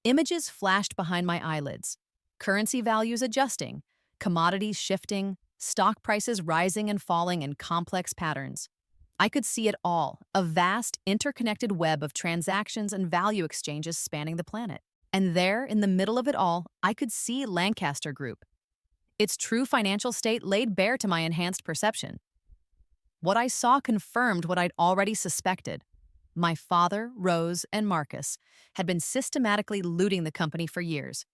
Images flashed behind my eyelids, currency values adjusting, commodities shifting, stock prices rising and falling in complex patterns. I could see it all, a vast, interconnected web of transactions and value exchanges spanning the planet. And there, in the middle of it all, I could see Lancaster Group. Its true financial state laid bare to my enhanced perception. What I saw confirmed what I'd already suspected. My father, Rose, and Marcus had been systematically looting the company for years,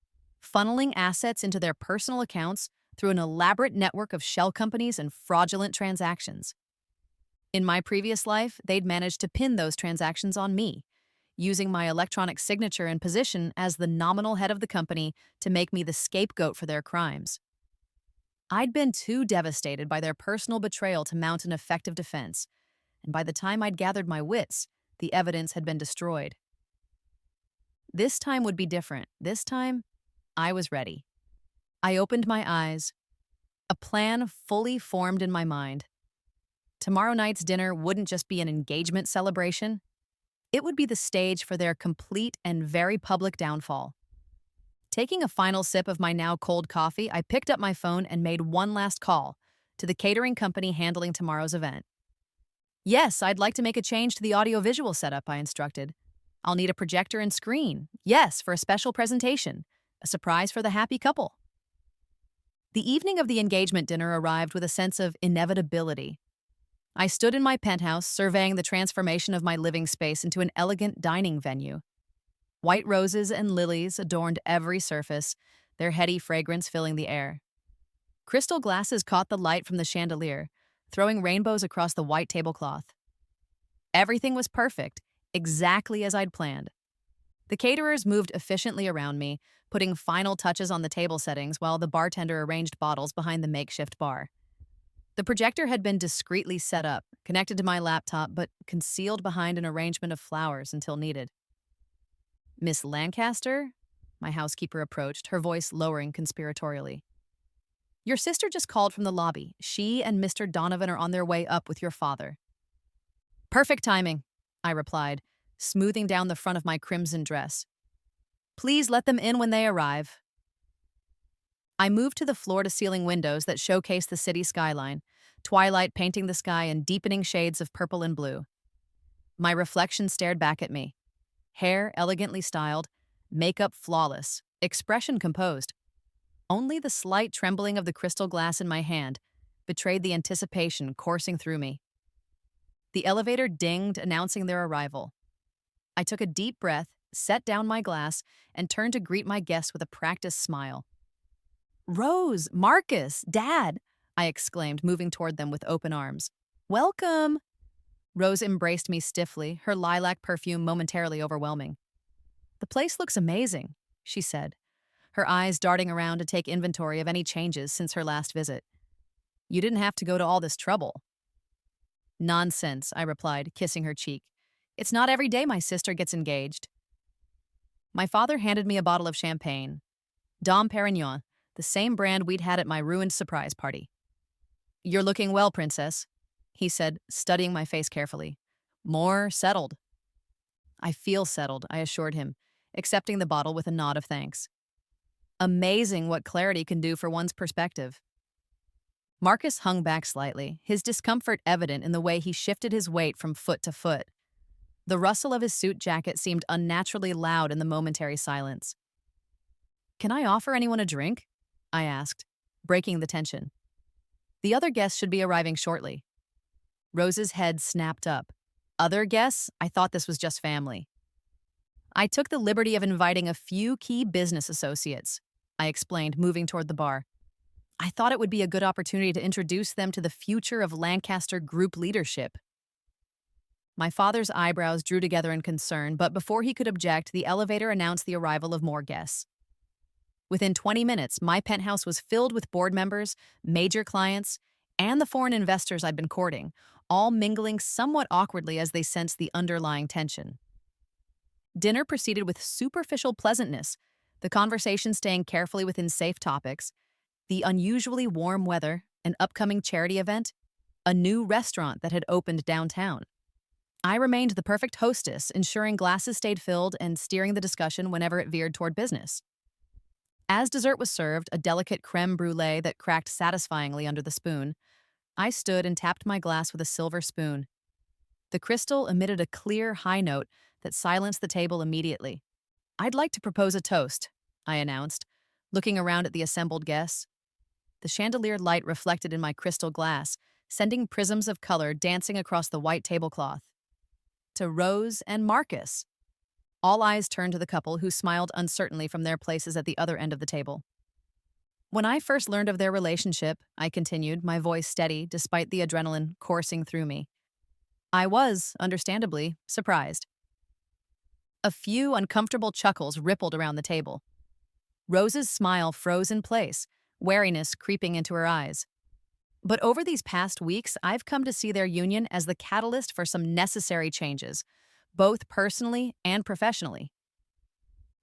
funneling assets into their personal accounts through an elaborate network of shell companies and fraudulent transactions. In my previous life, they'd managed to pin those transactions on me, using my electronic signature and position as the nominal head of the company to make me the scapegoat for their crimes. I'd been too devastated by their personal betrayal to mount an effective defense, and by the time I'd gathered my wits, the evidence had been destroyed. This time would be different. This time, I was ready. I opened my eyes, a plan fully formed in my mind. Tomorrow night's dinner wouldn't just be an engagement celebration, it would be the stage for their complete and very public downfall. Taking a final sip of my now cold coffee, I picked up my phone and made one last call to the catering company handling tomorrow's event. Yes, I'd like to make a change to the audiovisual setup, I instructed. I'll need a projector and screen. Yes, for a special presentation. A surprise for the happy couple. The evening of the engagement dinner arrived with a sense of inevitability. I stood in my penthouse, surveying the transformation of my living space into an elegant dining venue. White roses and lilies adorned every surface, their heady fragrance filling the air. Crystal glasses caught the light from the chandelier, throwing rainbows across the white tablecloth. Everything was perfect, exactly as I'd planned. The caterers moved efficiently around me, putting final touches on the table settings while the bartender arranged bottles behind the makeshift bar. The projector had been discreetly set up, connected to my laptop, but concealed behind an arrangement of flowers until needed. Miss Lancaster? My housekeeper approached, her voice lowering conspiratorially. Your sister just called from the lobby. She and Mr. Donovan are on their way up with your father. Perfect timing, I replied, smoothing down the front of my crimson dress. Please let them in when they arrive. I moved to the floor-to-ceiling windows that showcased the city skyline, twilight painting the sky in deepening shades of purple and blue. My reflection stared back at me. Hair elegantly styled, makeup flawless, expression composed. Only the slight trembling of the crystal glass in my hand betrayed the anticipation coursing through me. The elevator dinged, announcing their arrival. I took a deep breath, set down my glass, and turned to greet my guests with a practiced smile. Rose, Marcus, Dad, I exclaimed, moving toward them with open arms. Welcome! Rose embraced me stiffly, her lilac perfume momentarily overwhelming. The place looks amazing, she said, her eyes darting around to take inventory of any changes since her last visit. You didn't have to go to all this trouble. Nonsense, I replied, kissing her cheek. It's not every day my sister gets engaged. My father handed me a bottle of champagne. Dom Perignon, the same brand we'd had at my ruined surprise party. You're looking well, Princess, he said, studying my face carefully. More settled. I feel settled, I assured him, accepting the bottle with a nod of thanks. Amazing what clarity can do for one's perspective. Marcus hung back slightly, his discomfort evident in the way he shifted his weight from foot to foot. The rustle of his suit jacket seemed unnaturally loud in the momentary silence. Can I offer anyone a drink? I asked, breaking the tension. The other guests should be arriving shortly. Rose's head snapped up. Other guests? I thought this was just family. I took the liberty of inviting a few key business associates, I explained, moving toward the bar. I thought it would be a good opportunity to introduce them to the future of Lancaster Group leadership. My father's eyebrows drew together in concern, but before he could object, the elevator announced the arrival of more guests. Within 20 minutes, my penthouse was filled with board members, major clients, and the foreign investors I'd been courting, all mingling somewhat awkwardly as they sensed the underlying tension. Dinner proceeded with superficial pleasantness, the conversation staying carefully within safe topics, the unusually warm weather, an upcoming charity event, a new restaurant that had opened downtown. I remained the perfect hostess, ensuring glasses stayed filled and steering the discussion whenever it veered toward business. As dessert was served, a delicate creme brulee that cracked satisfyingly under the spoon, I stood and tapped my glass with a silver spoon. The crystal emitted a clear, high note that silenced the table immediately. I'd like to propose a toast, I announced, looking around at the assembled guests. The chandelier light reflected in my crystal glass, sending prisms of color dancing across the white tablecloth. To Rose and Marcus. All eyes turned to the couple, who smiled uncertainly from their places at the other end of the table. When I first learned of their relationship, I continued, my voice steady despite the adrenaline coursing through me, I was, understandably, surprised. A few uncomfortable chuckles rippled around the table. Rose's smile froze in place, wariness creeping into her eyes. But over these past weeks, I've come to see their union as the catalyst for some necessary changes, both personally and professionally.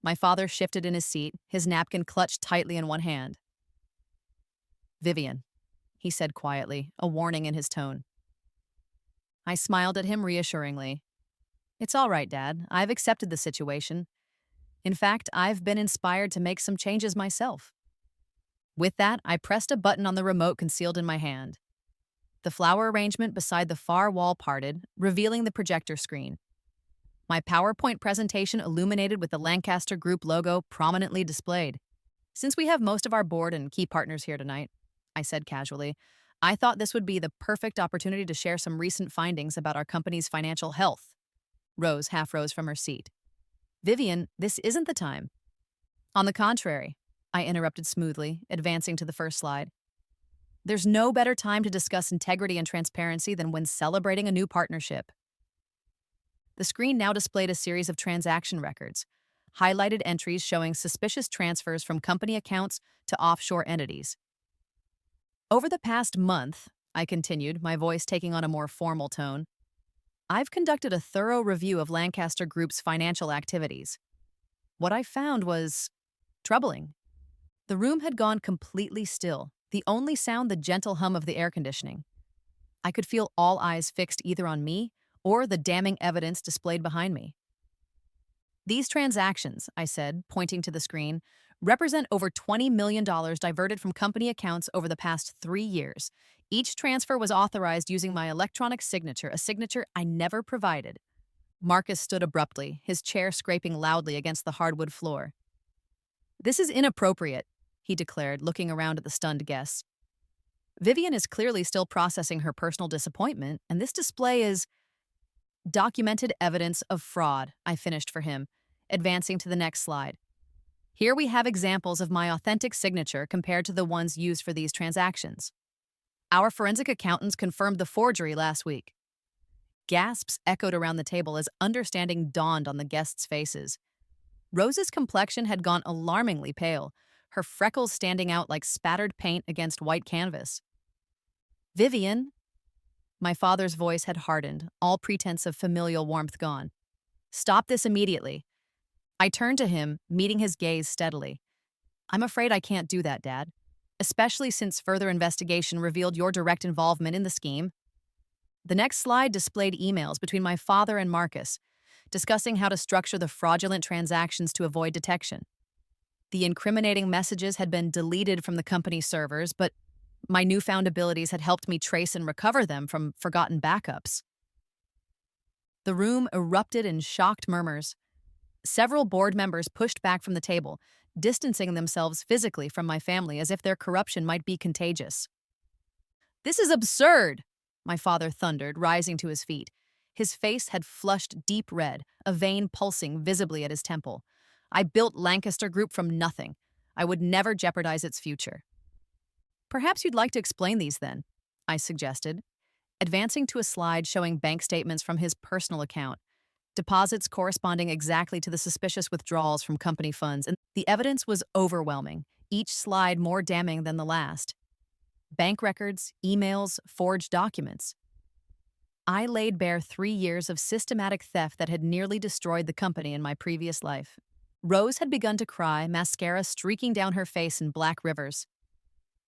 My father shifted in his seat, his napkin clutched tightly in one hand. "Vivian," he said quietly, a warning in his tone. I smiled at him reassuringly. "It's all right, Dad. I've accepted the situation. In fact, I've been inspired to make some changes myself." With that, I pressed a button on the remote concealed in my hand. The flower arrangement beside the far wall parted, revealing the projector screen. My PowerPoint presentation illuminated with the Lancaster Group logo prominently displayed. "Since we have most of our board and key partners here tonight," I said casually, "I thought this would be the perfect opportunity to share some recent findings about our company's financial health." Rose half rose from her seat. "Vivian, this isn't the time." "On the contrary," I interrupted smoothly, advancing to the first slide. "There's no better time to discuss integrity and transparency than when celebrating a new partnership." The screen now displayed a series of transaction records, highlighted entries showing suspicious transfers from company accounts to offshore entities. "Over the past month," I continued, my voice taking on a more formal tone, "I've conducted a thorough review of Lancaster Group's financial activities. What I found was troubling. The room had gone completely still, the only sound the gentle hum of the air conditioning. I could feel all eyes fixed either on me or the damning evidence displayed behind me. "These transactions," I said, pointing to the screen, "represent over $20 million diverted from company accounts over the past 3 years. Each transfer was authorized using my electronic signature, a signature I never provided." Marcus stood abruptly, his chair scraping loudly against the hardwood floor. "This is inappropriate," he declared, looking around at the stunned guests. "Vivian is clearly still processing her personal disappointment, and this display is documented evidence of fraud," I finished for him, advancing to the next slide. "Here we have examples of my authentic signature compared to the ones used for these transactions. Our forensic accountants confirmed the forgery last week." Gasps echoed around the table as understanding dawned on the guests' faces. Rose's complexion had gone alarmingly pale, her freckles standing out like spattered paint against white canvas. "Vivian," my father's voice had hardened, all pretense of familial warmth gone. "Stop this immediately." I turned to him, meeting his gaze steadily. "I'm afraid I can't do that, Dad, especially since further investigation revealed your direct involvement in the scheme." The next slide displayed emails between my father and Marcus, discussing how to structure the fraudulent transactions to avoid detection. The incriminating messages had been deleted from the company's servers, but my newfound abilities had helped me trace and recover them from forgotten backups. The room erupted in shocked murmurs. Several board members pushed back from the table, distancing themselves physically from my family as if their corruption might be contagious. "This is absurd," my father thundered, rising to his feet. His face had flushed deep red, a vein pulsing visibly at his temple. "I built Lancaster Group from nothing. I would never jeopardize its future." "Perhaps you'd like to explain these then," I suggested, advancing to a slide showing bank statements from his personal account, deposits corresponding exactly to the suspicious withdrawals from company funds, and the evidence was overwhelming, each slide more damning than the last. Bank records, emails, forged documents. I laid bare 3 years of systematic theft that had nearly destroyed the company in my previous life. Rose had begun to cry, mascara streaking down her face in black rivers.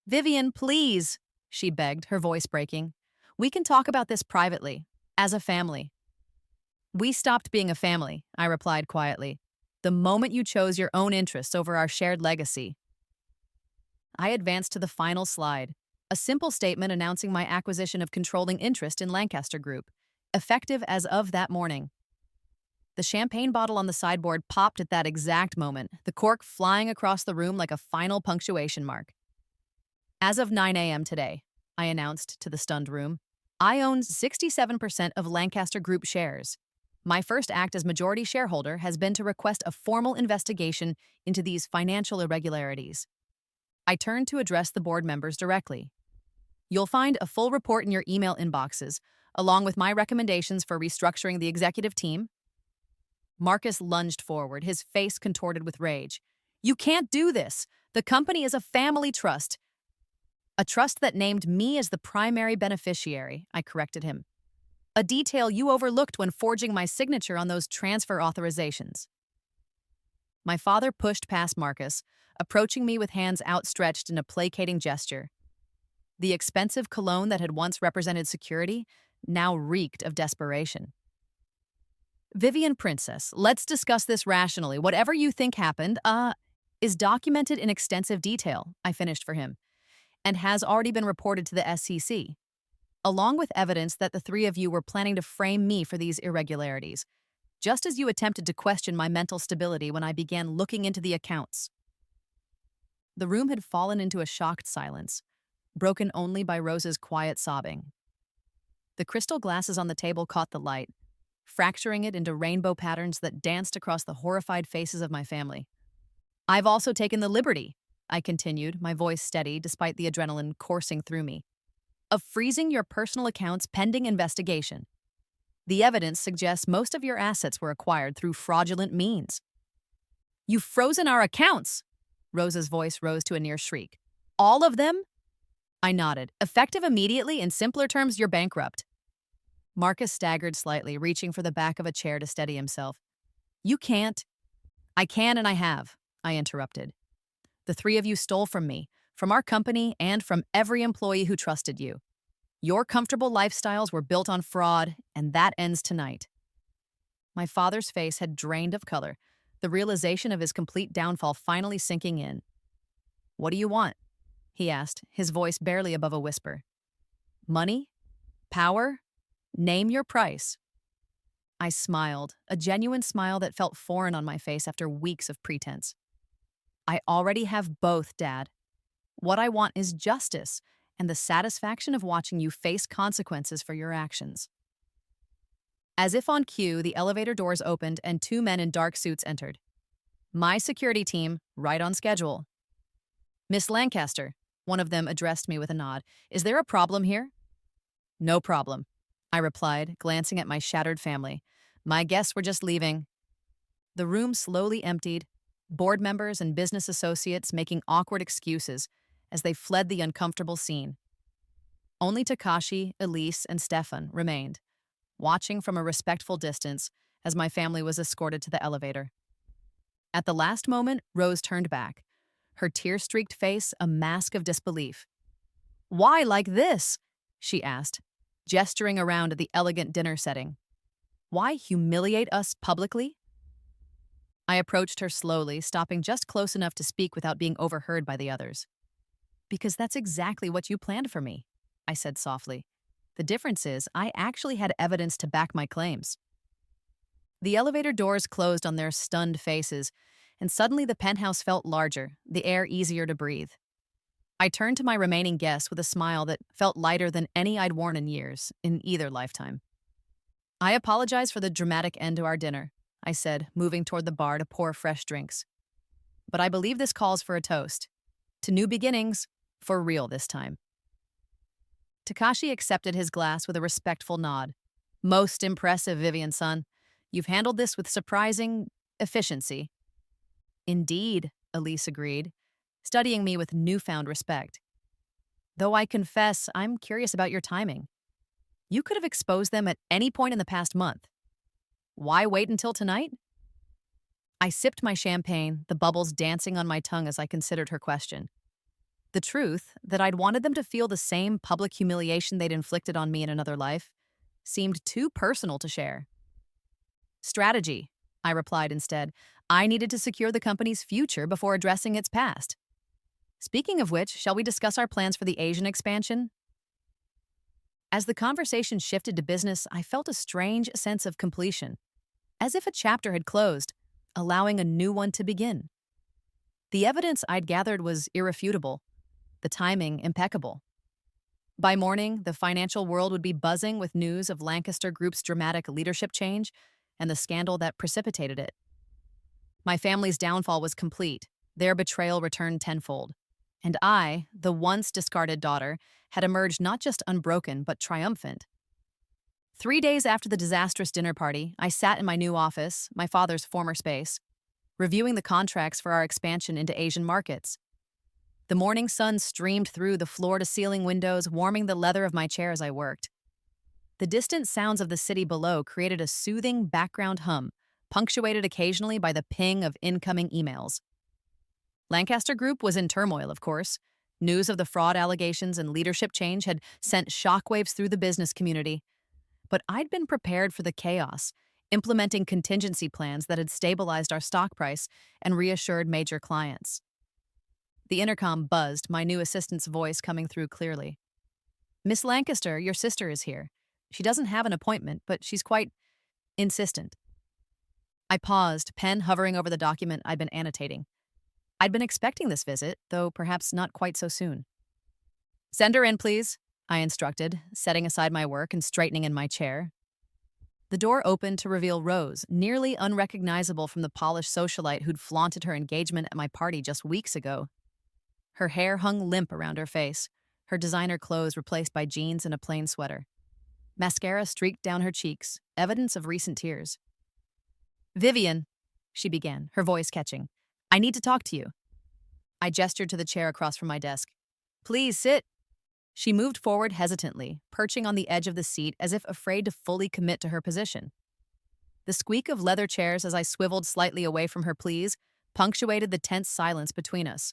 "Vivian, please," she begged, her voice breaking. "We can talk about this privately, as a family." "We stopped being a family," I replied quietly, "the moment you chose your own interests over our shared legacy." I advanced to the final slide, a simple statement announcing my acquisition of controlling interest in Lancaster Group, effective as of that morning. The champagne bottle on the sideboard popped at that exact moment, the cork flying across the room like a final punctuation mark. "As of 9 a.m. today," I announced to the stunned room, "I own 67% of Lancaster Group shares. My first act as majority shareholder has been to request a formal investigation into these financial irregularities." I turned to address the board members directly. "You'll find a full report in your email inboxes, along with my recommendations for restructuring the executive team." Marcus lunged forward, his face contorted with rage. You can't do this. The company is a family trust. A trust that named me as the primary beneficiary, I corrected him. A detail you overlooked when forging my signature on those transfer authorizations. My father pushed past Marcus, approaching me with hands outstretched in a placating gesture. The expensive cologne that had once represented security now reeked of desperation. Vivian Princess, let's discuss this rationally. Whatever you think happened, is documented in extensive detail, I finished for him, and has already been reported to the SEC, along with evidence that the three of you were planning to frame me for these irregularities, just as you attempted to question my mental stability when I began looking into the accounts. The room had fallen into a shocked silence, broken only by Rose's quiet sobbing. The crystal glasses on the table caught the light, fracturing it into rainbow patterns that danced across the horrified faces of my family. I've also taken the liberty, I continued, my voice steady despite the adrenaline coursing through me, of freezing your personal accounts pending investigation. The evidence suggests most of your assets were acquired through fraudulent means. You've frozen our accounts! Rose's voice rose to a near shriek. All of them? I nodded. Effective immediately, in simpler terms, you're bankrupt. Marcus staggered slightly, reaching for the back of a chair to steady himself. You can't. I can and I have, I interrupted. The three of you stole from me, from our company, and from every employee who trusted you. Your comfortable lifestyles were built on fraud, and that ends tonight. My father's face had drained of color, the realization of his complete downfall finally sinking in. What do you want? He asked, his voice barely above a whisper. Money? Power? Name your price. I smiled, a genuine smile that felt foreign on my face after weeks of pretense. I already have both, Dad. What I want is justice and the satisfaction of watching you face consequences for your actions. As if on cue, the elevator doors opened and two men in dark suits entered. My security team, right on schedule. Miss Lancaster, one of them addressed me with a nod. Is there a problem here? No problem, I replied, glancing at my shattered family. My guests were just leaving. The room slowly emptied, board members and business associates making awkward excuses as they fled the uncomfortable scene. Only Takashi, Elise, and Stefan remained, watching from a respectful distance as my family was escorted to the elevator. At the last moment, Rose turned back, her tear-streaked face a mask of disbelief. Why like this? She asked, gesturing around at the elegant dinner setting. Why humiliate us publicly? I approached her slowly, stopping just close enough to speak without being overheard by the others. Because that's exactly what you planned for me, I said softly. The difference is I actually had evidence to back my claims. The elevator doors closed on their stunned faces, and suddenly the penthouse felt larger, the air easier to breathe. I turned to my remaining guests with a smile that felt lighter than any I'd worn in years, in either lifetime. I apologize for the dramatic end to our dinner, I said, moving toward the bar to pour fresh drinks. But I believe this calls for a toast. To new beginnings, for real this time. Takashi accepted his glass with a respectful nod. Most impressive, Vivian-san. You've handled this with surprising efficiency. Indeed, Elise agreed, studying me with newfound respect. Though I confess, I'm curious about your timing. You could have exposed them at any point in the past month. Why wait until tonight? I sipped my champagne, the bubbles dancing on my tongue as I considered her question. The truth, that I'd wanted them to feel the same public humiliation they'd inflicted on me in another life, seemed too personal to share. Strategy, I replied instead. I needed to secure the company's future before addressing its past. Speaking of which, shall we discuss our plans for the Asian expansion? As the conversation shifted to business, I felt a strange sense of completion, as if a chapter had closed, allowing a new one to begin. The evidence I'd gathered was irrefutable, the timing impeccable. By morning, the financial world would be buzzing with news of Lancaster Group's dramatic leadership change and the scandal that precipitated it. My family's downfall was complete, their betrayal returned tenfold. And I, the once discarded daughter, had emerged not just unbroken but triumphant. 3 days after the disastrous dinner party, I sat in my new office, my father's former space, reviewing the contracts for our expansion into Asian markets. The morning sun streamed through the floor-to-ceiling windows, warming the leather of my chair as I worked. The distant sounds of the city below created a soothing background hum, punctuated occasionally by the ping of incoming emails. Lancaster Group was in turmoil, of course. News of the fraud allegations and leadership change had sent shockwaves through the business community. But I'd been prepared for the chaos, implementing contingency plans that had stabilized our stock price and reassured major clients. The intercom buzzed, my new assistant's voice coming through clearly. "Miss Lancaster, your sister is here. She doesn't have an appointment, but she's quite insistent." I paused, pen hovering over the document I'd been annotating. I'd been expecting this visit, though perhaps not quite so soon. "Send her in, please," I instructed, setting aside my work and straightening in my chair. The door opened to reveal Rose, nearly unrecognizable from the polished socialite who'd flaunted her engagement at my party just weeks ago. Her hair hung limp around her face, her designer clothes replaced by jeans and a plain sweater. Mascara streaked down her cheeks, evidence of recent tears. "Vivian," she began, her voice catching. "I need to talk to you." I gestured to the chair across from my desk. "Please sit." She moved forward hesitantly, perching on the edge of the seat as if afraid to fully commit to her position. The squeak of leather chairs as I swiveled slightly away from her pleas punctuated the tense silence between us.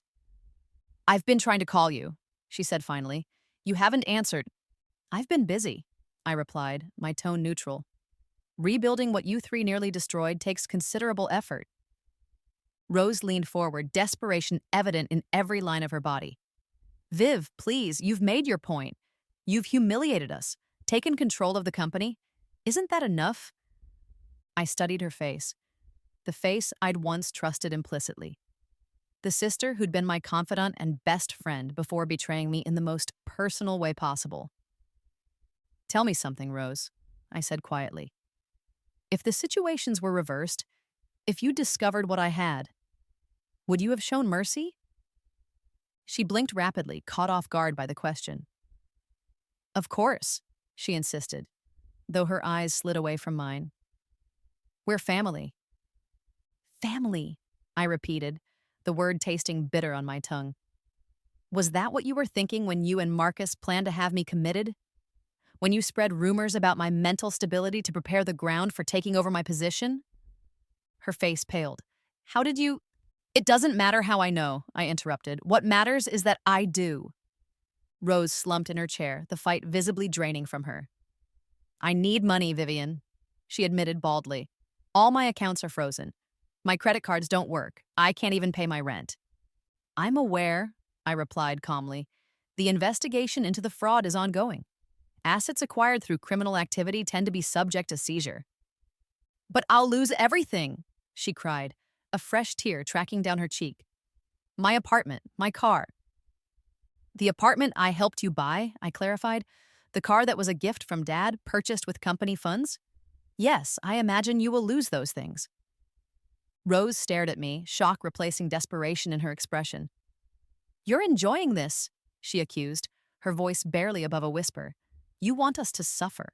"I've been trying to call you," she said finally. "You haven't answered." "I've been busy," I replied, my tone neutral. "Rebuilding what you three nearly destroyed takes considerable effort." Rose leaned forward, desperation evident in every line of her body. "Viv, please, you've made your point. You've humiliated us, taken control of the company. Isn't that enough?" I studied her face, the face I'd once trusted implicitly. The sister who'd been my confidant and best friend before betraying me in the most personal way possible. "Tell me something, Rose," I said quietly. "If the situations were reversed, if you discovered what I had, would you have shown mercy?" She blinked rapidly, caught off guard by the question. "Of course," she insisted, though her eyes slid away from mine. "We're family." "Family," I repeated, the word tasting bitter on my tongue. "Was that what you were thinking when you and Marcus planned to have me committed? When you spread rumors about my mental stability to prepare the ground for taking over my position?" Her face paled. "How did you—" "It doesn't matter how I know," I interrupted. "What matters is that I do." Rose slumped in her chair, the fight visibly draining from her. "I need money, Vivian," she admitted baldly. "All my accounts are frozen. My credit cards don't work. I can't even pay my rent." "I'm aware," I replied calmly. "The investigation into the fraud is ongoing. Assets acquired through criminal activity tend to be subject to seizure." "But I'll lose everything," she cried, a fresh tear tracking down her cheek. "My apartment, my car." "The apartment I helped you buy," I clarified. "The car that was a gift from Dad, purchased with company funds? Yes, I imagine you will lose those things." Rose stared at me, shock replacing desperation in her expression. "You're enjoying this," she accused, her voice barely above a whisper. "You want us to suffer."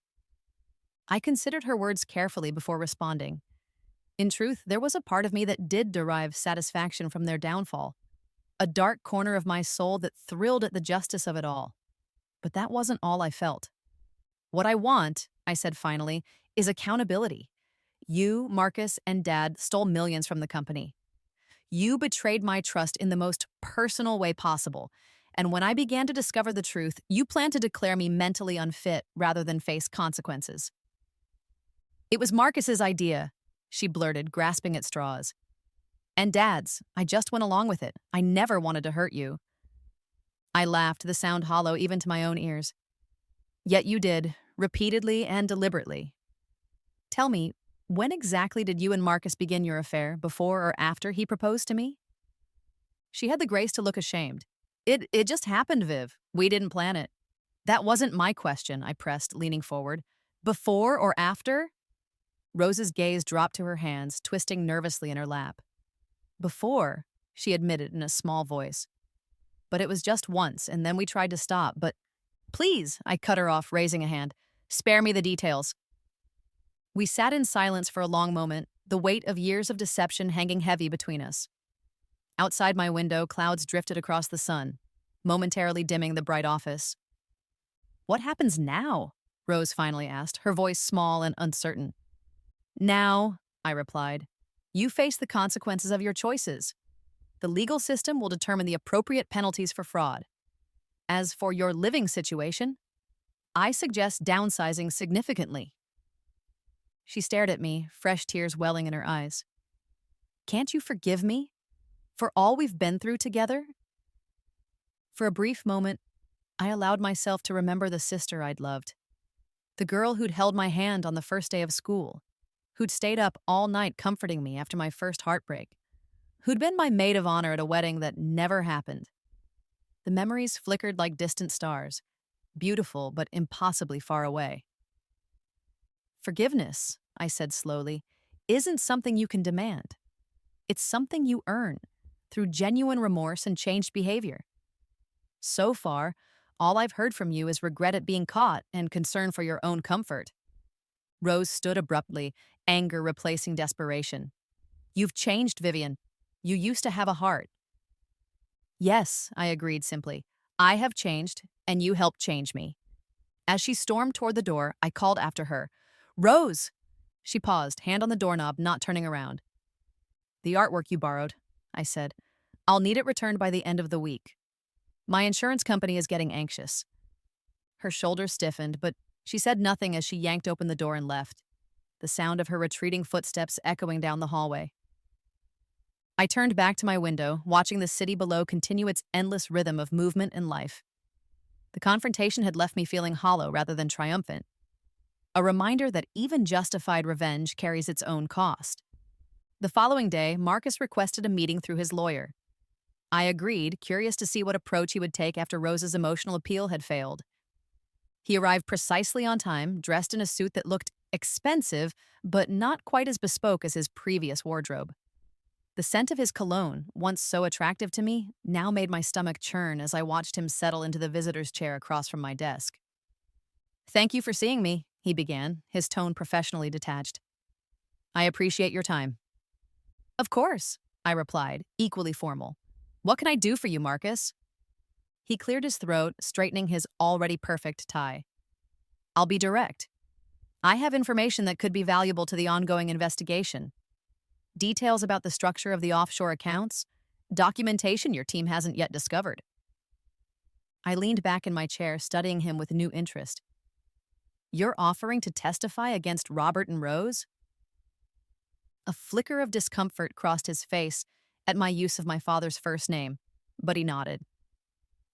I considered her words carefully before responding. In truth, there was a part of me that did derive satisfaction from their downfall, a dark corner of my soul that thrilled at the justice of it all. But that wasn't all I felt. "What I want," I said finally, "is accountability. You, Marcus, and Dad stole millions from the company. You betrayed my trust in the most personal way possible, and when I began to discover the truth, you planned to declare me mentally unfit rather than face consequences." "It was Marcus's idea," she blurted, grasping at straws. "And Dad's. I just went along with it. I never wanted to hurt you." I laughed, the sound hollow even to my own ears. "Yet you did, repeatedly and deliberately. Tell me, when exactly did you and Marcus begin your affair, before or after he proposed to me?" She had the grace to look ashamed. It just happened, Viv. We didn't plan it." "That wasn't my question," I pressed, leaning forward. "Before or after?" Rose's gaze dropped to her hands, twisting nervously in her lap. "Before," she admitted in a small voice. "But it was just once, and then we tried to stop, but—" "Please," I cut her off, raising a hand. Spare me the details. We sat in silence for a long moment, the weight of years of deception hanging heavy between us. Outside my window, clouds drifted across the sun, momentarily dimming the bright office. What happens now? Rose finally asked, her voice small and uncertain. Now, I replied, you face the consequences of your choices. The legal system will determine the appropriate penalties for fraud. As for your living situation, I suggest downsizing significantly. She stared at me, fresh tears welling in her eyes. Can't you forgive me for all we've been through together? For a brief moment, I allowed myself to remember the sister I'd loved, the girl who'd held my hand on the first day of school, who'd stayed up all night comforting me after my first heartbreak, who'd been my maid of honor at a wedding that never happened. The memories flickered like distant stars, beautiful but impossibly far away. Forgiveness, I said slowly, isn't something you can demand. It's something you earn through genuine remorse and changed behavior. So far, all I've heard from you is regret at being caught and concern for your own comfort. Rose stood abruptly, anger replacing desperation. You've changed, Vivian. You used to have a heart. Yes, I agreed simply. I have changed, and you helped change me. As she stormed toward the door, I called after her. Rose! She paused, hand on the doorknob, not turning around. The artwork you borrowed, I said. I'll need it returned by the end of the week. My insurance company is getting anxious. Her shoulders stiffened, but she said nothing as she yanked open the door and left, the sound of her retreating footsteps echoing down the hallway. I turned back to my window, watching the city below continue its endless rhythm of movement and life. The confrontation had left me feeling hollow rather than triumphant, a reminder that even justified revenge carries its own cost. The following day, Marcus requested a meeting through his lawyer. I agreed, curious to see what approach he would take after Rose's emotional appeal had failed. He arrived precisely on time, dressed in a suit that looked expensive, but not quite as bespoke as his previous wardrobe. The scent of his cologne, once so attractive to me, now made my stomach churn as I watched him settle into the visitor's chair across from my desk. Thank you for seeing me, he began, his tone professionally detached. I appreciate your time. Of course, I replied, equally formal. What can I do for you, Marcus? He cleared his throat, straightening his already perfect tie. I'll be direct. I have information that could be valuable to the ongoing investigation. Details about the structure of the offshore accounts, documentation your team hasn't yet discovered. I leaned back in my chair, studying him with new interest. You're offering to testify against Robert and Rose? A flicker of discomfort crossed his face at my use of my father's first name, but he nodded.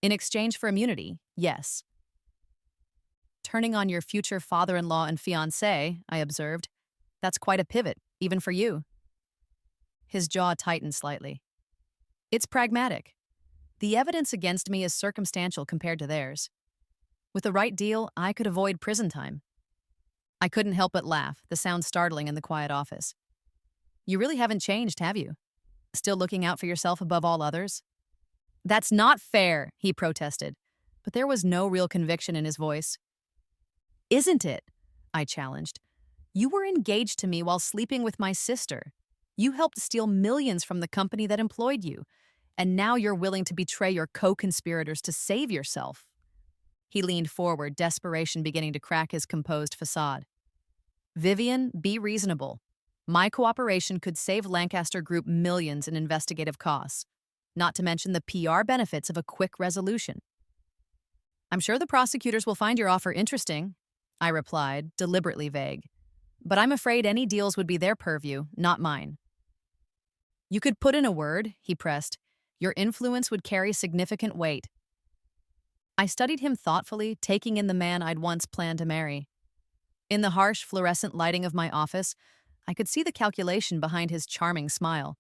In exchange for immunity, yes. Turning on your future father-in-law and fiancé, I observed. That's quite a pivot, even for you. His jaw tightened slightly. It's pragmatic. The evidence against me is circumstantial compared to theirs. With the right deal, I could avoid prison time. I couldn't help but laugh, the sound startling in the quiet office. You really haven't changed, have you? Still looking out for yourself above all others? That's not fair, he protested, but there was no real conviction in his voice. Isn't it? I challenged. You were engaged to me while sleeping with my sister. You helped steal millions from the company that employed you, and now you're willing to betray your co-conspirators to save yourself. He leaned forward, desperation beginning to crack his composed facade. Vivian, be reasonable. My cooperation could save Lancaster Group millions in investigative costs, not to mention the PR benefits of a quick resolution. I'm sure the prosecutors will find your offer interesting, I replied, deliberately vague. But I'm afraid any deals would be their purview, not mine. You could put in a word, he pressed. Your influence would carry significant weight. I studied him thoughtfully, taking in the man I'd once planned to marry. In the harsh, fluorescent lighting of my office, I could see the calculation behind his charming smile,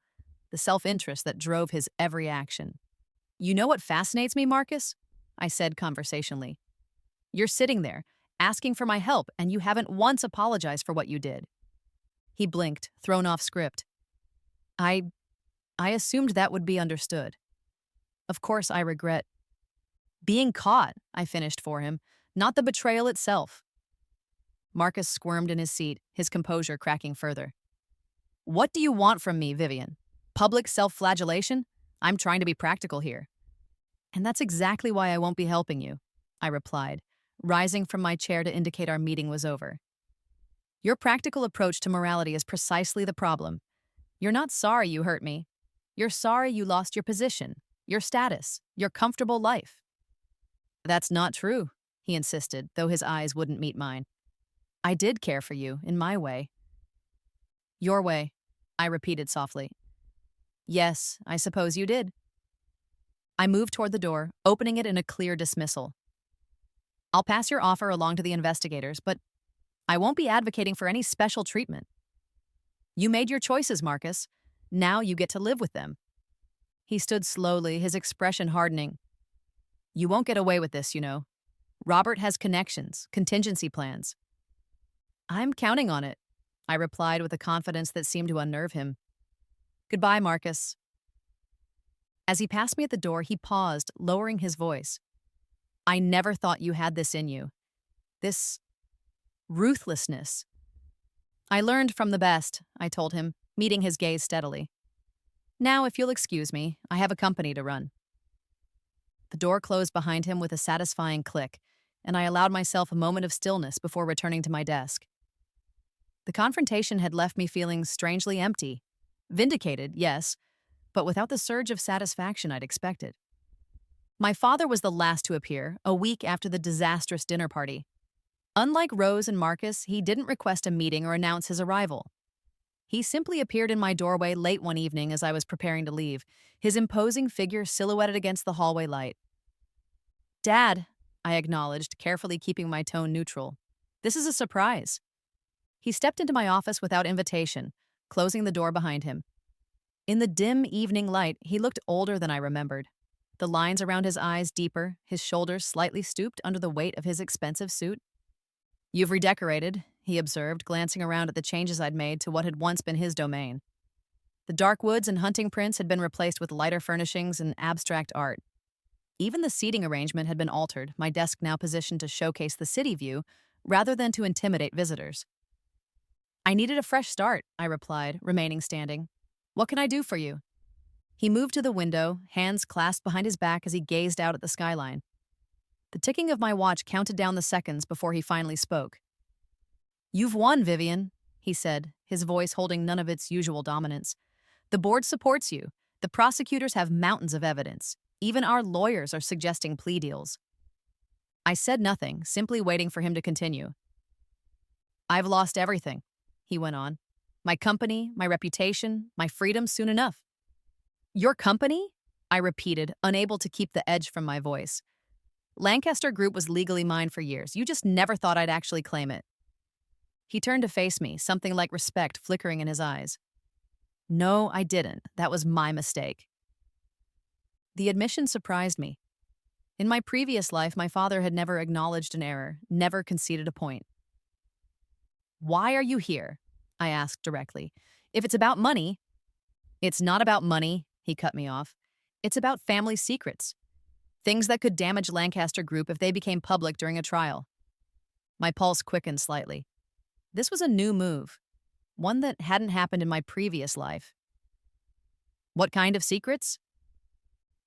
the self-interest that drove his every action. You know what fascinates me, Marcus? I said conversationally. You're sitting there, asking for my help, and you haven't once apologized for what you did. He blinked, thrown off script. I assumed that would be understood. Of course, I regret being caught, I finished for him, not the betrayal itself. Marcus squirmed in his seat, his composure cracking further. What do you want from me, Vivian? Public self-flagellation? I'm trying to be practical here. And that's exactly why I won't be helping you, I replied, rising from my chair to indicate our meeting was over. Your practical approach to morality is precisely the problem. You're not sorry you hurt me. You're sorry you lost your position, your status, your comfortable life. That's not true, he insisted, though his eyes wouldn't meet mine. I did care for you, in my way. Your way, I repeated softly. Yes, I suppose you did. I moved toward the door, opening it in a clear dismissal. I'll pass your offer along to the investigators, but I won't be advocating for any special treatment. You made your choices, Marcus. Now you get to live with them. He stood slowly, his expression hardening. You won't get away with this, you know. Robert has connections, contingency plans. I'm counting on it, I replied with a confidence that seemed to unnerve him. Goodbye, Marcus. As he passed me at the door, he paused, lowering his voice. I never thought you had this in you. This ruthlessness. I learned from the best, I told him, meeting his gaze steadily. Now, if you'll excuse me, I have a company to run. The door closed behind him with a satisfying click, and I allowed myself a moment of stillness before returning to my desk. The confrontation had left me feeling strangely empty. Vindicated, yes, but without the surge of satisfaction I'd expected. My father was the last to appear, a week after the disastrous dinner party. Unlike Rose and Marcus, he didn't request a meeting or announce his arrival. He simply appeared in my doorway late one evening as I was preparing to leave, his imposing figure silhouetted against the hallway light. Dad, I acknowledged, carefully keeping my tone neutral. This is a surprise. He stepped into my office without invitation, closing the door behind him. In the dim evening light, he looked older than I remembered. The lines around his eyes deeper, his shoulders slightly stooped under the weight of his expensive suit. You've redecorated, he observed, glancing around at the changes I'd made to what had once been his domain. The dark woods and hunting prints had been replaced with lighter furnishings and abstract art. Even the seating arrangement had been altered, my desk now positioned to showcase the city view rather than to intimidate visitors. I needed a fresh start, I replied, remaining standing. What can I do for you? He moved to the window, hands clasped behind his back as he gazed out at the skyline. The ticking of my watch counted down the seconds before he finally spoke. You've won, Vivian, he said, his voice holding none of its usual dominance. The board supports you. The prosecutors have mountains of evidence. Even our lawyers are suggesting plea deals. I said nothing, simply waiting for him to continue. I've lost everything, he went on. My company, my reputation, my freedom soon enough. Your company? I repeated, unable to keep the edge from my voice. Lancaster Group was legally mine for years. You just never thought I'd actually claim it. He turned to face me, something like respect flickering in his eyes. No, I didn't. That was my mistake. The admission surprised me. In my previous life, my father had never acknowledged an error, never conceded a point. Why are you here? I asked directly. If it's about money... It's not about money, he cut me off. It's about family secrets. Things that could damage Lancaster Group if they became public during a trial. My pulse quickened slightly. This was a new move, one that hadn't happened in my previous life. What kind of secrets?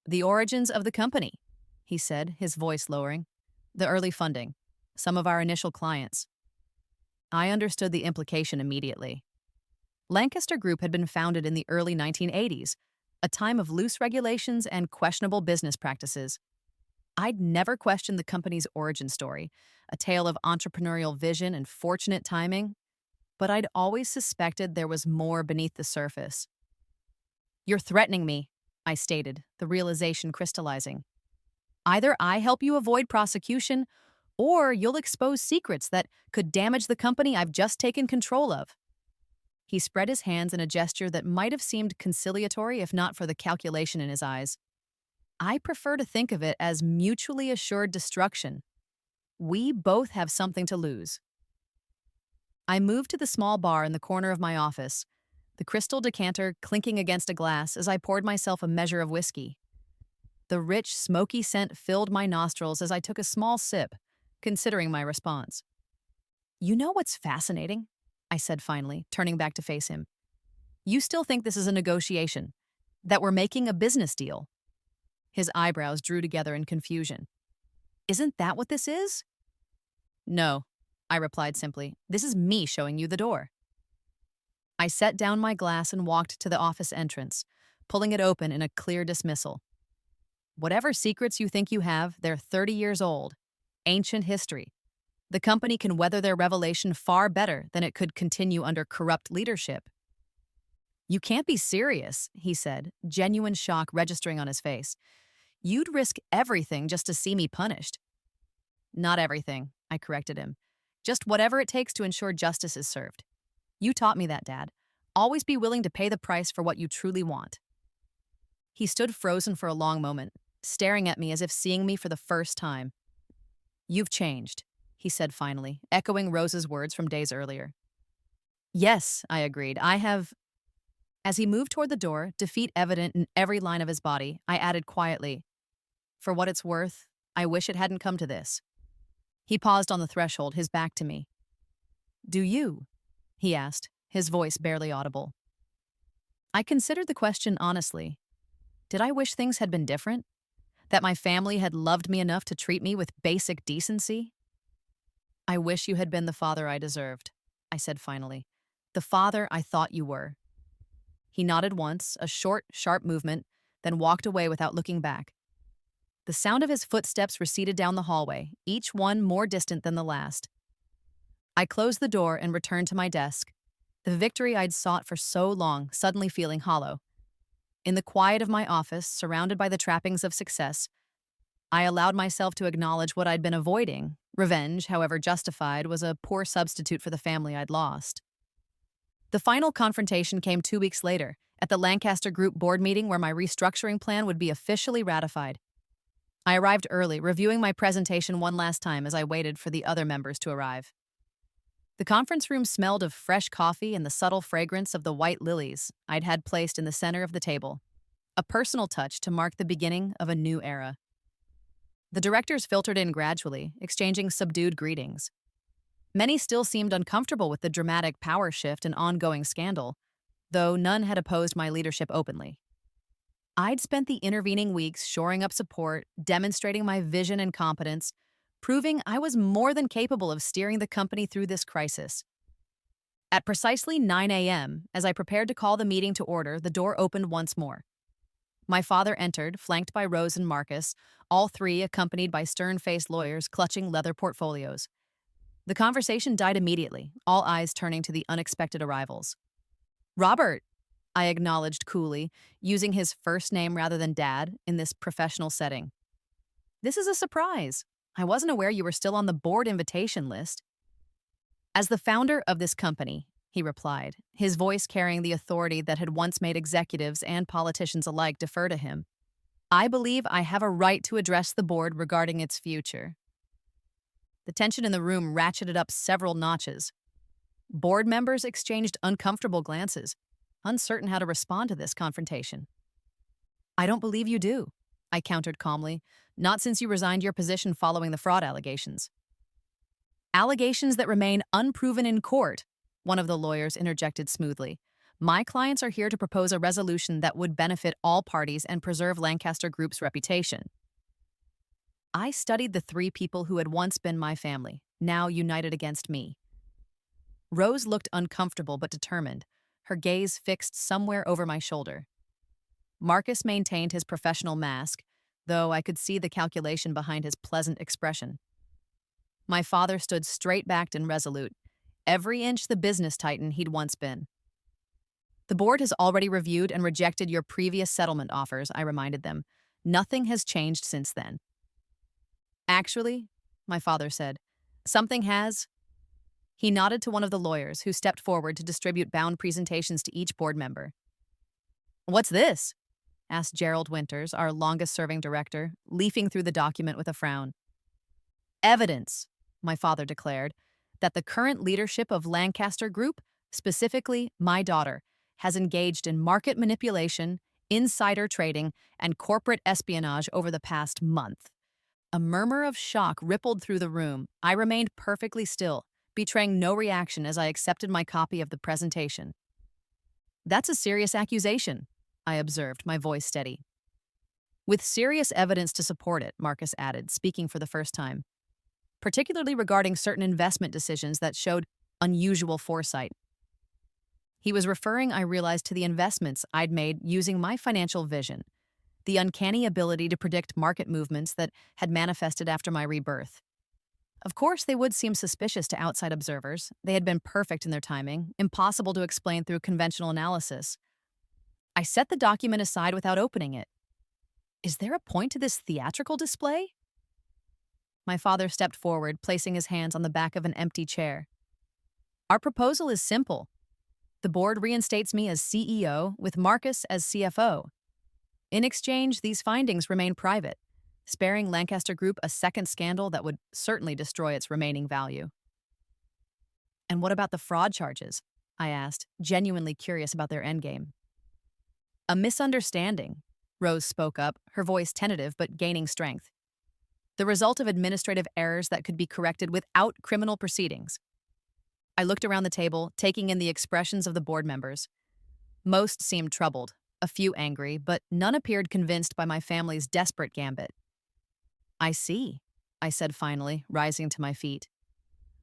The origins of the company, he said, his voice lowering. The early funding, some of our initial clients. I understood the implication immediately. Lancaster Group had been founded in the early 1980s, a time of loose regulations and questionable business practices. I'd never questioned the company's origin story, a tale of entrepreneurial vision and fortunate timing, but I'd always suspected there was more beneath the surface. You're threatening me, I stated, the realization crystallizing. Either I help you avoid prosecution, or you'll expose secrets that could damage the company I've just taken control of. He spread his hands in a gesture that might have seemed conciliatory if not for the calculation in his eyes. I prefer to think of it as mutually assured destruction. We both have something to lose. I moved to the small bar in the corner of my office, the crystal decanter clinking against a glass as I poured myself a measure of whiskey. The rich, smoky scent filled my nostrils as I took a small sip, considering my response. You know what's fascinating? I said finally, turning back to face him. You still think this is a negotiation, that we're making a business deal. His eyebrows drew together in confusion. Isn't that what this is? No, I replied simply. This is me showing you the door. I set down my glass and walked to the office entrance, pulling it open in a clear dismissal. Whatever secrets you think you have, they're 30 years old. Ancient history. The company can weather their revelation far better than it could continue under corrupt leadership. You can't be serious, he said, genuine shock registering on his face. You'd risk everything just to see me punished. Not everything, I corrected him. Just whatever it takes to ensure justice is served. You taught me that, Dad. Always be willing to pay the price for what you truly want. He stood frozen for a long moment, staring at me as if seeing me for the first time. You've changed, he said finally, echoing Rose's words from days earlier. Yes, I agreed. I have. As he moved toward the door, defeat evident in every line of his body, I added quietly, for what it's worth, I wish it hadn't come to this. He paused on the threshold, his back to me. Do you? He asked, his voice barely audible. I considered the question honestly. Did I wish things had been different? That my family had loved me enough to treat me with basic decency? I wish you had been the father I deserved, I said finally. The father I thought you were. He nodded once, a short, sharp movement, then walked away without looking back. The sound of his footsteps receded down the hallway, each one more distant than the last. I closed the door and returned to my desk, the victory I'd sought for so long suddenly feeling hollow. In the quiet of my office, surrounded by the trappings of success, I allowed myself to acknowledge what I'd been avoiding. Revenge, however justified, was a poor substitute for the family I'd lost. The final confrontation came 2 weeks later, at the Lancaster Group board meeting where my restructuring plan would be officially ratified. I arrived early, reviewing my presentation one last time as I waited for the other members to arrive. The conference room smelled of fresh coffee and the subtle fragrance of the white lilies I'd had placed in the center of the table, a personal touch to mark the beginning of a new era. The directors filtered in gradually, exchanging subdued greetings. Many still seemed uncomfortable with the dramatic power shift and ongoing scandal, though none had opposed my leadership openly. I'd spent the intervening weeks shoring up support, demonstrating my vision and competence, proving I was more than capable of steering the company through this crisis. At precisely 9 a.m., as I prepared to call the meeting to order, the door opened once more. My father entered, flanked by Rose and Marcus, all three accompanied by stern-faced lawyers clutching leather portfolios. The conversation died immediately, all eyes turning to the unexpected arrivals. Robert, I acknowledged coolly, using his first name rather than Dad in this professional setting. This is a surprise. I wasn't aware you were still on the board invitation list. As the founder of this company, he replied, his voice carrying the authority that had once made executives and politicians alike defer to him, I believe I have a right to address the board regarding its future. The tension in the room ratcheted up several notches. Board members exchanged uncomfortable glances, uncertain how to respond to this confrontation. I don't believe you do, I countered calmly, not since you resigned your position following the fraud allegations. Allegations that remain unproven in court, one of the lawyers interjected smoothly. My clients are here to propose a resolution that would benefit all parties and preserve Lancaster Group's reputation. I studied the three people who had once been my family, now united against me. Rose looked uncomfortable but determined, her gaze fixed somewhere over my shoulder. Marcus maintained his professional mask, though I could see the calculation behind his pleasant expression. My father stood straight-backed and resolute, every inch the business titan he'd once been. The board has already reviewed and rejected your previous settlement offers, I reminded them. Nothing has changed since then. Actually, my father said, something has. He nodded to one of the lawyers who stepped forward to distribute bound presentations to each board member. What's this? Asked Gerald Winters, our longest-serving director, leafing through the document with a frown. Evidence, my father declared, that the current leadership of Lancaster Group, specifically my daughter, has engaged in market manipulation, insider trading, and corporate espionage over the past month. A murmur of shock rippled through the room. I remained perfectly still, betraying no reaction as I accepted my copy of the presentation. "That's a serious accusation," I observed, my voice steady. "With serious evidence to support it," Marcus added, speaking for the first time, "particularly regarding certain investment decisions that showed unusual foresight." He was referring, I realized, to the investments I'd made using my financial vision, the uncanny ability to predict market movements that had manifested after my rebirth. Of course, they would seem suspicious to outside observers. They had been perfect in their timing, impossible to explain through conventional analysis. I set the document aside without opening it. Is there a point to this theatrical display? My father stepped forward, placing his hands on the back of an empty chair. "Our proposal is simple. The board reinstates me as CEO with Marcus as CFO. In exchange, these findings remain private, sparing Lancaster Group a second scandal that would certainly destroy its remaining value." "And what about the fraud charges?" I asked, genuinely curious about their endgame. "A misunderstanding," Rose spoke up, her voice tentative but gaining strength. "The result of administrative errors that could be corrected without criminal proceedings." I looked around the table, taking in the expressions of the board members. Most seemed troubled, a few angry, but none appeared convinced by my family's desperate gambit. "I see," I said finally, rising to my feet.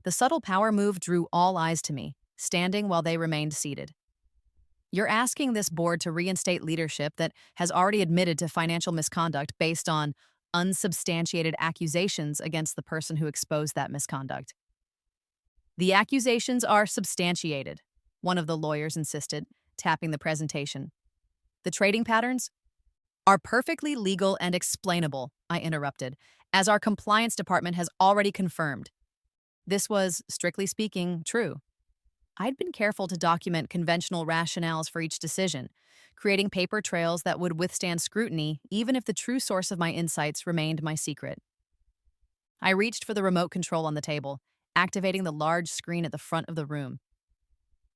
The subtle power move drew all eyes to me, standing while they remained seated. "You're asking this board to reinstate leadership that has already admitted to financial misconduct based on unsubstantiated accusations against the person who exposed that misconduct." "The accusations are substantiated," one of the lawyers insisted, tapping the presentation. "The trading patterns are perfectly legal and explainable," I interrupted, "as our compliance department has already confirmed." This was, strictly speaking, true. I'd been careful to document conventional rationales for each decision, creating paper trails that would withstand scrutiny even if the true source of my insights remained my secret. I reached for the remote control on the table, activating the large screen at the front of the room.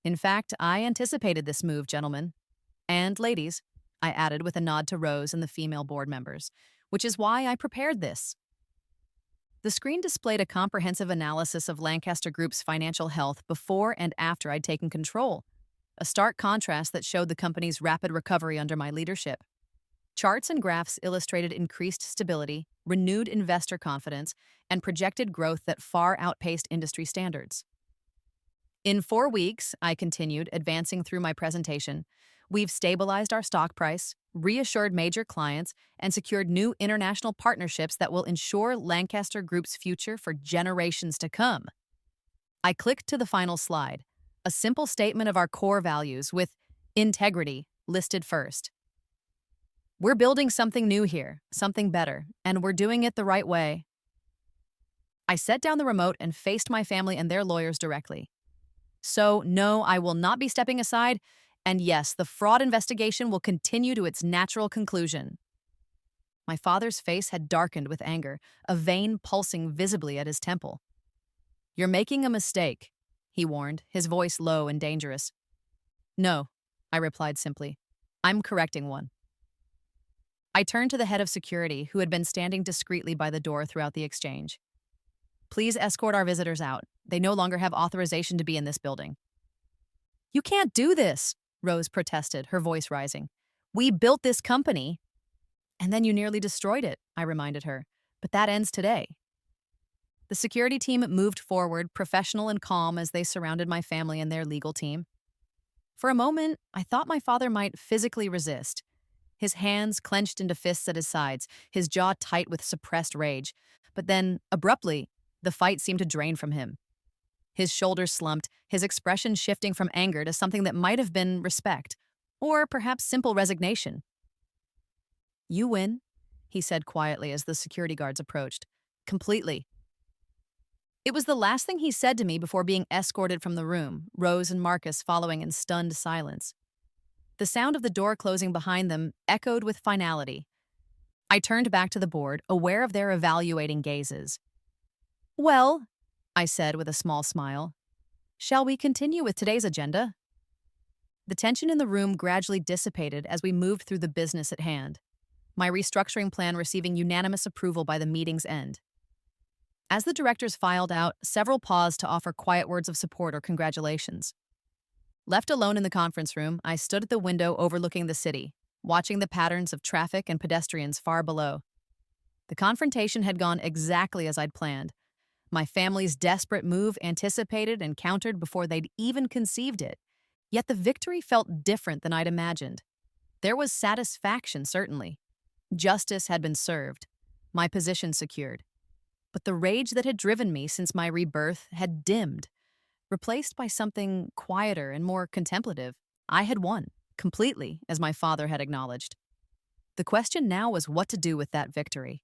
"In fact, I anticipated this move, gentlemen. And ladies," I added with a nod to Rose and the female board members, "which is why I prepared this." The screen displayed a comprehensive analysis of Lancaster Group's financial health before and after I'd taken control, a stark contrast that showed the company's rapid recovery under my leadership. Charts and graphs illustrated increased stability, renewed investor confidence, and projected growth that far outpaced industry standards. "In 4 weeks," I continued, advancing through my presentation, "we've stabilized our stock price, reassured major clients, and secured new international partnerships that will ensure Lancaster Group's future for generations to come." I clicked to the final slide, a simple statement of our core values with integrity listed first. "We're building something new here, something better, and we're doing it the right way." I set down the remote and faced my family and their lawyers directly. "So, no, I will not be stepping aside, and yes, the fraud investigation will continue to its natural conclusion." My father's face had darkened with anger, a vein pulsing visibly at his temple. "You're making a mistake," he warned, his voice low and dangerous. "No," I replied simply. "I'm correcting one." I turned to the head of security, who had been standing discreetly by the door throughout the exchange. "Please escort our visitors out. They no longer have authorization to be in this building." "You can't do this," Rose protested, her voice rising. "We built this company." "And then you nearly destroyed it," I reminded her. "But that ends today." The security team moved forward, professional and calm as they surrounded my family and their legal team. For a moment, I thought my father might physically resist. His hands clenched into fists at his sides, his jaw tight with suppressed rage. But then, abruptly, the fight seemed to drain from him. His shoulders slumped, his expression shifting from anger to something that might have been respect, or perhaps simple resignation. "You win," he said quietly as the security guards approached. "Completely." It was the last thing he said to me before being escorted from the room, Rose and Marcus following in stunned silence. The sound of the door closing behind them echoed with finality. I turned back to the board, aware of their evaluating gazes. "Well," I said with a small smile, "shall we continue with today's agenda?" The tension in the room gradually dissipated as we moved through the business at hand, my restructuring plan receiving unanimous approval by the meeting's end. As the directors filed out, several paused to offer quiet words of support or congratulations. Left alone in the conference room, I stood at the window overlooking the city, watching the patterns of traffic and pedestrians far below. The confrontation had gone exactly as I'd planned. My family's desperate move anticipated and countered before they'd even conceived it. Yet the victory felt different than I'd imagined. There was satisfaction, certainly. Justice had been served, my position secured. But the rage that had driven me since my rebirth had dimmed, replaced by something quieter and more contemplative. I had won, completely, as my father had acknowledged. The question now was what to do with that victory.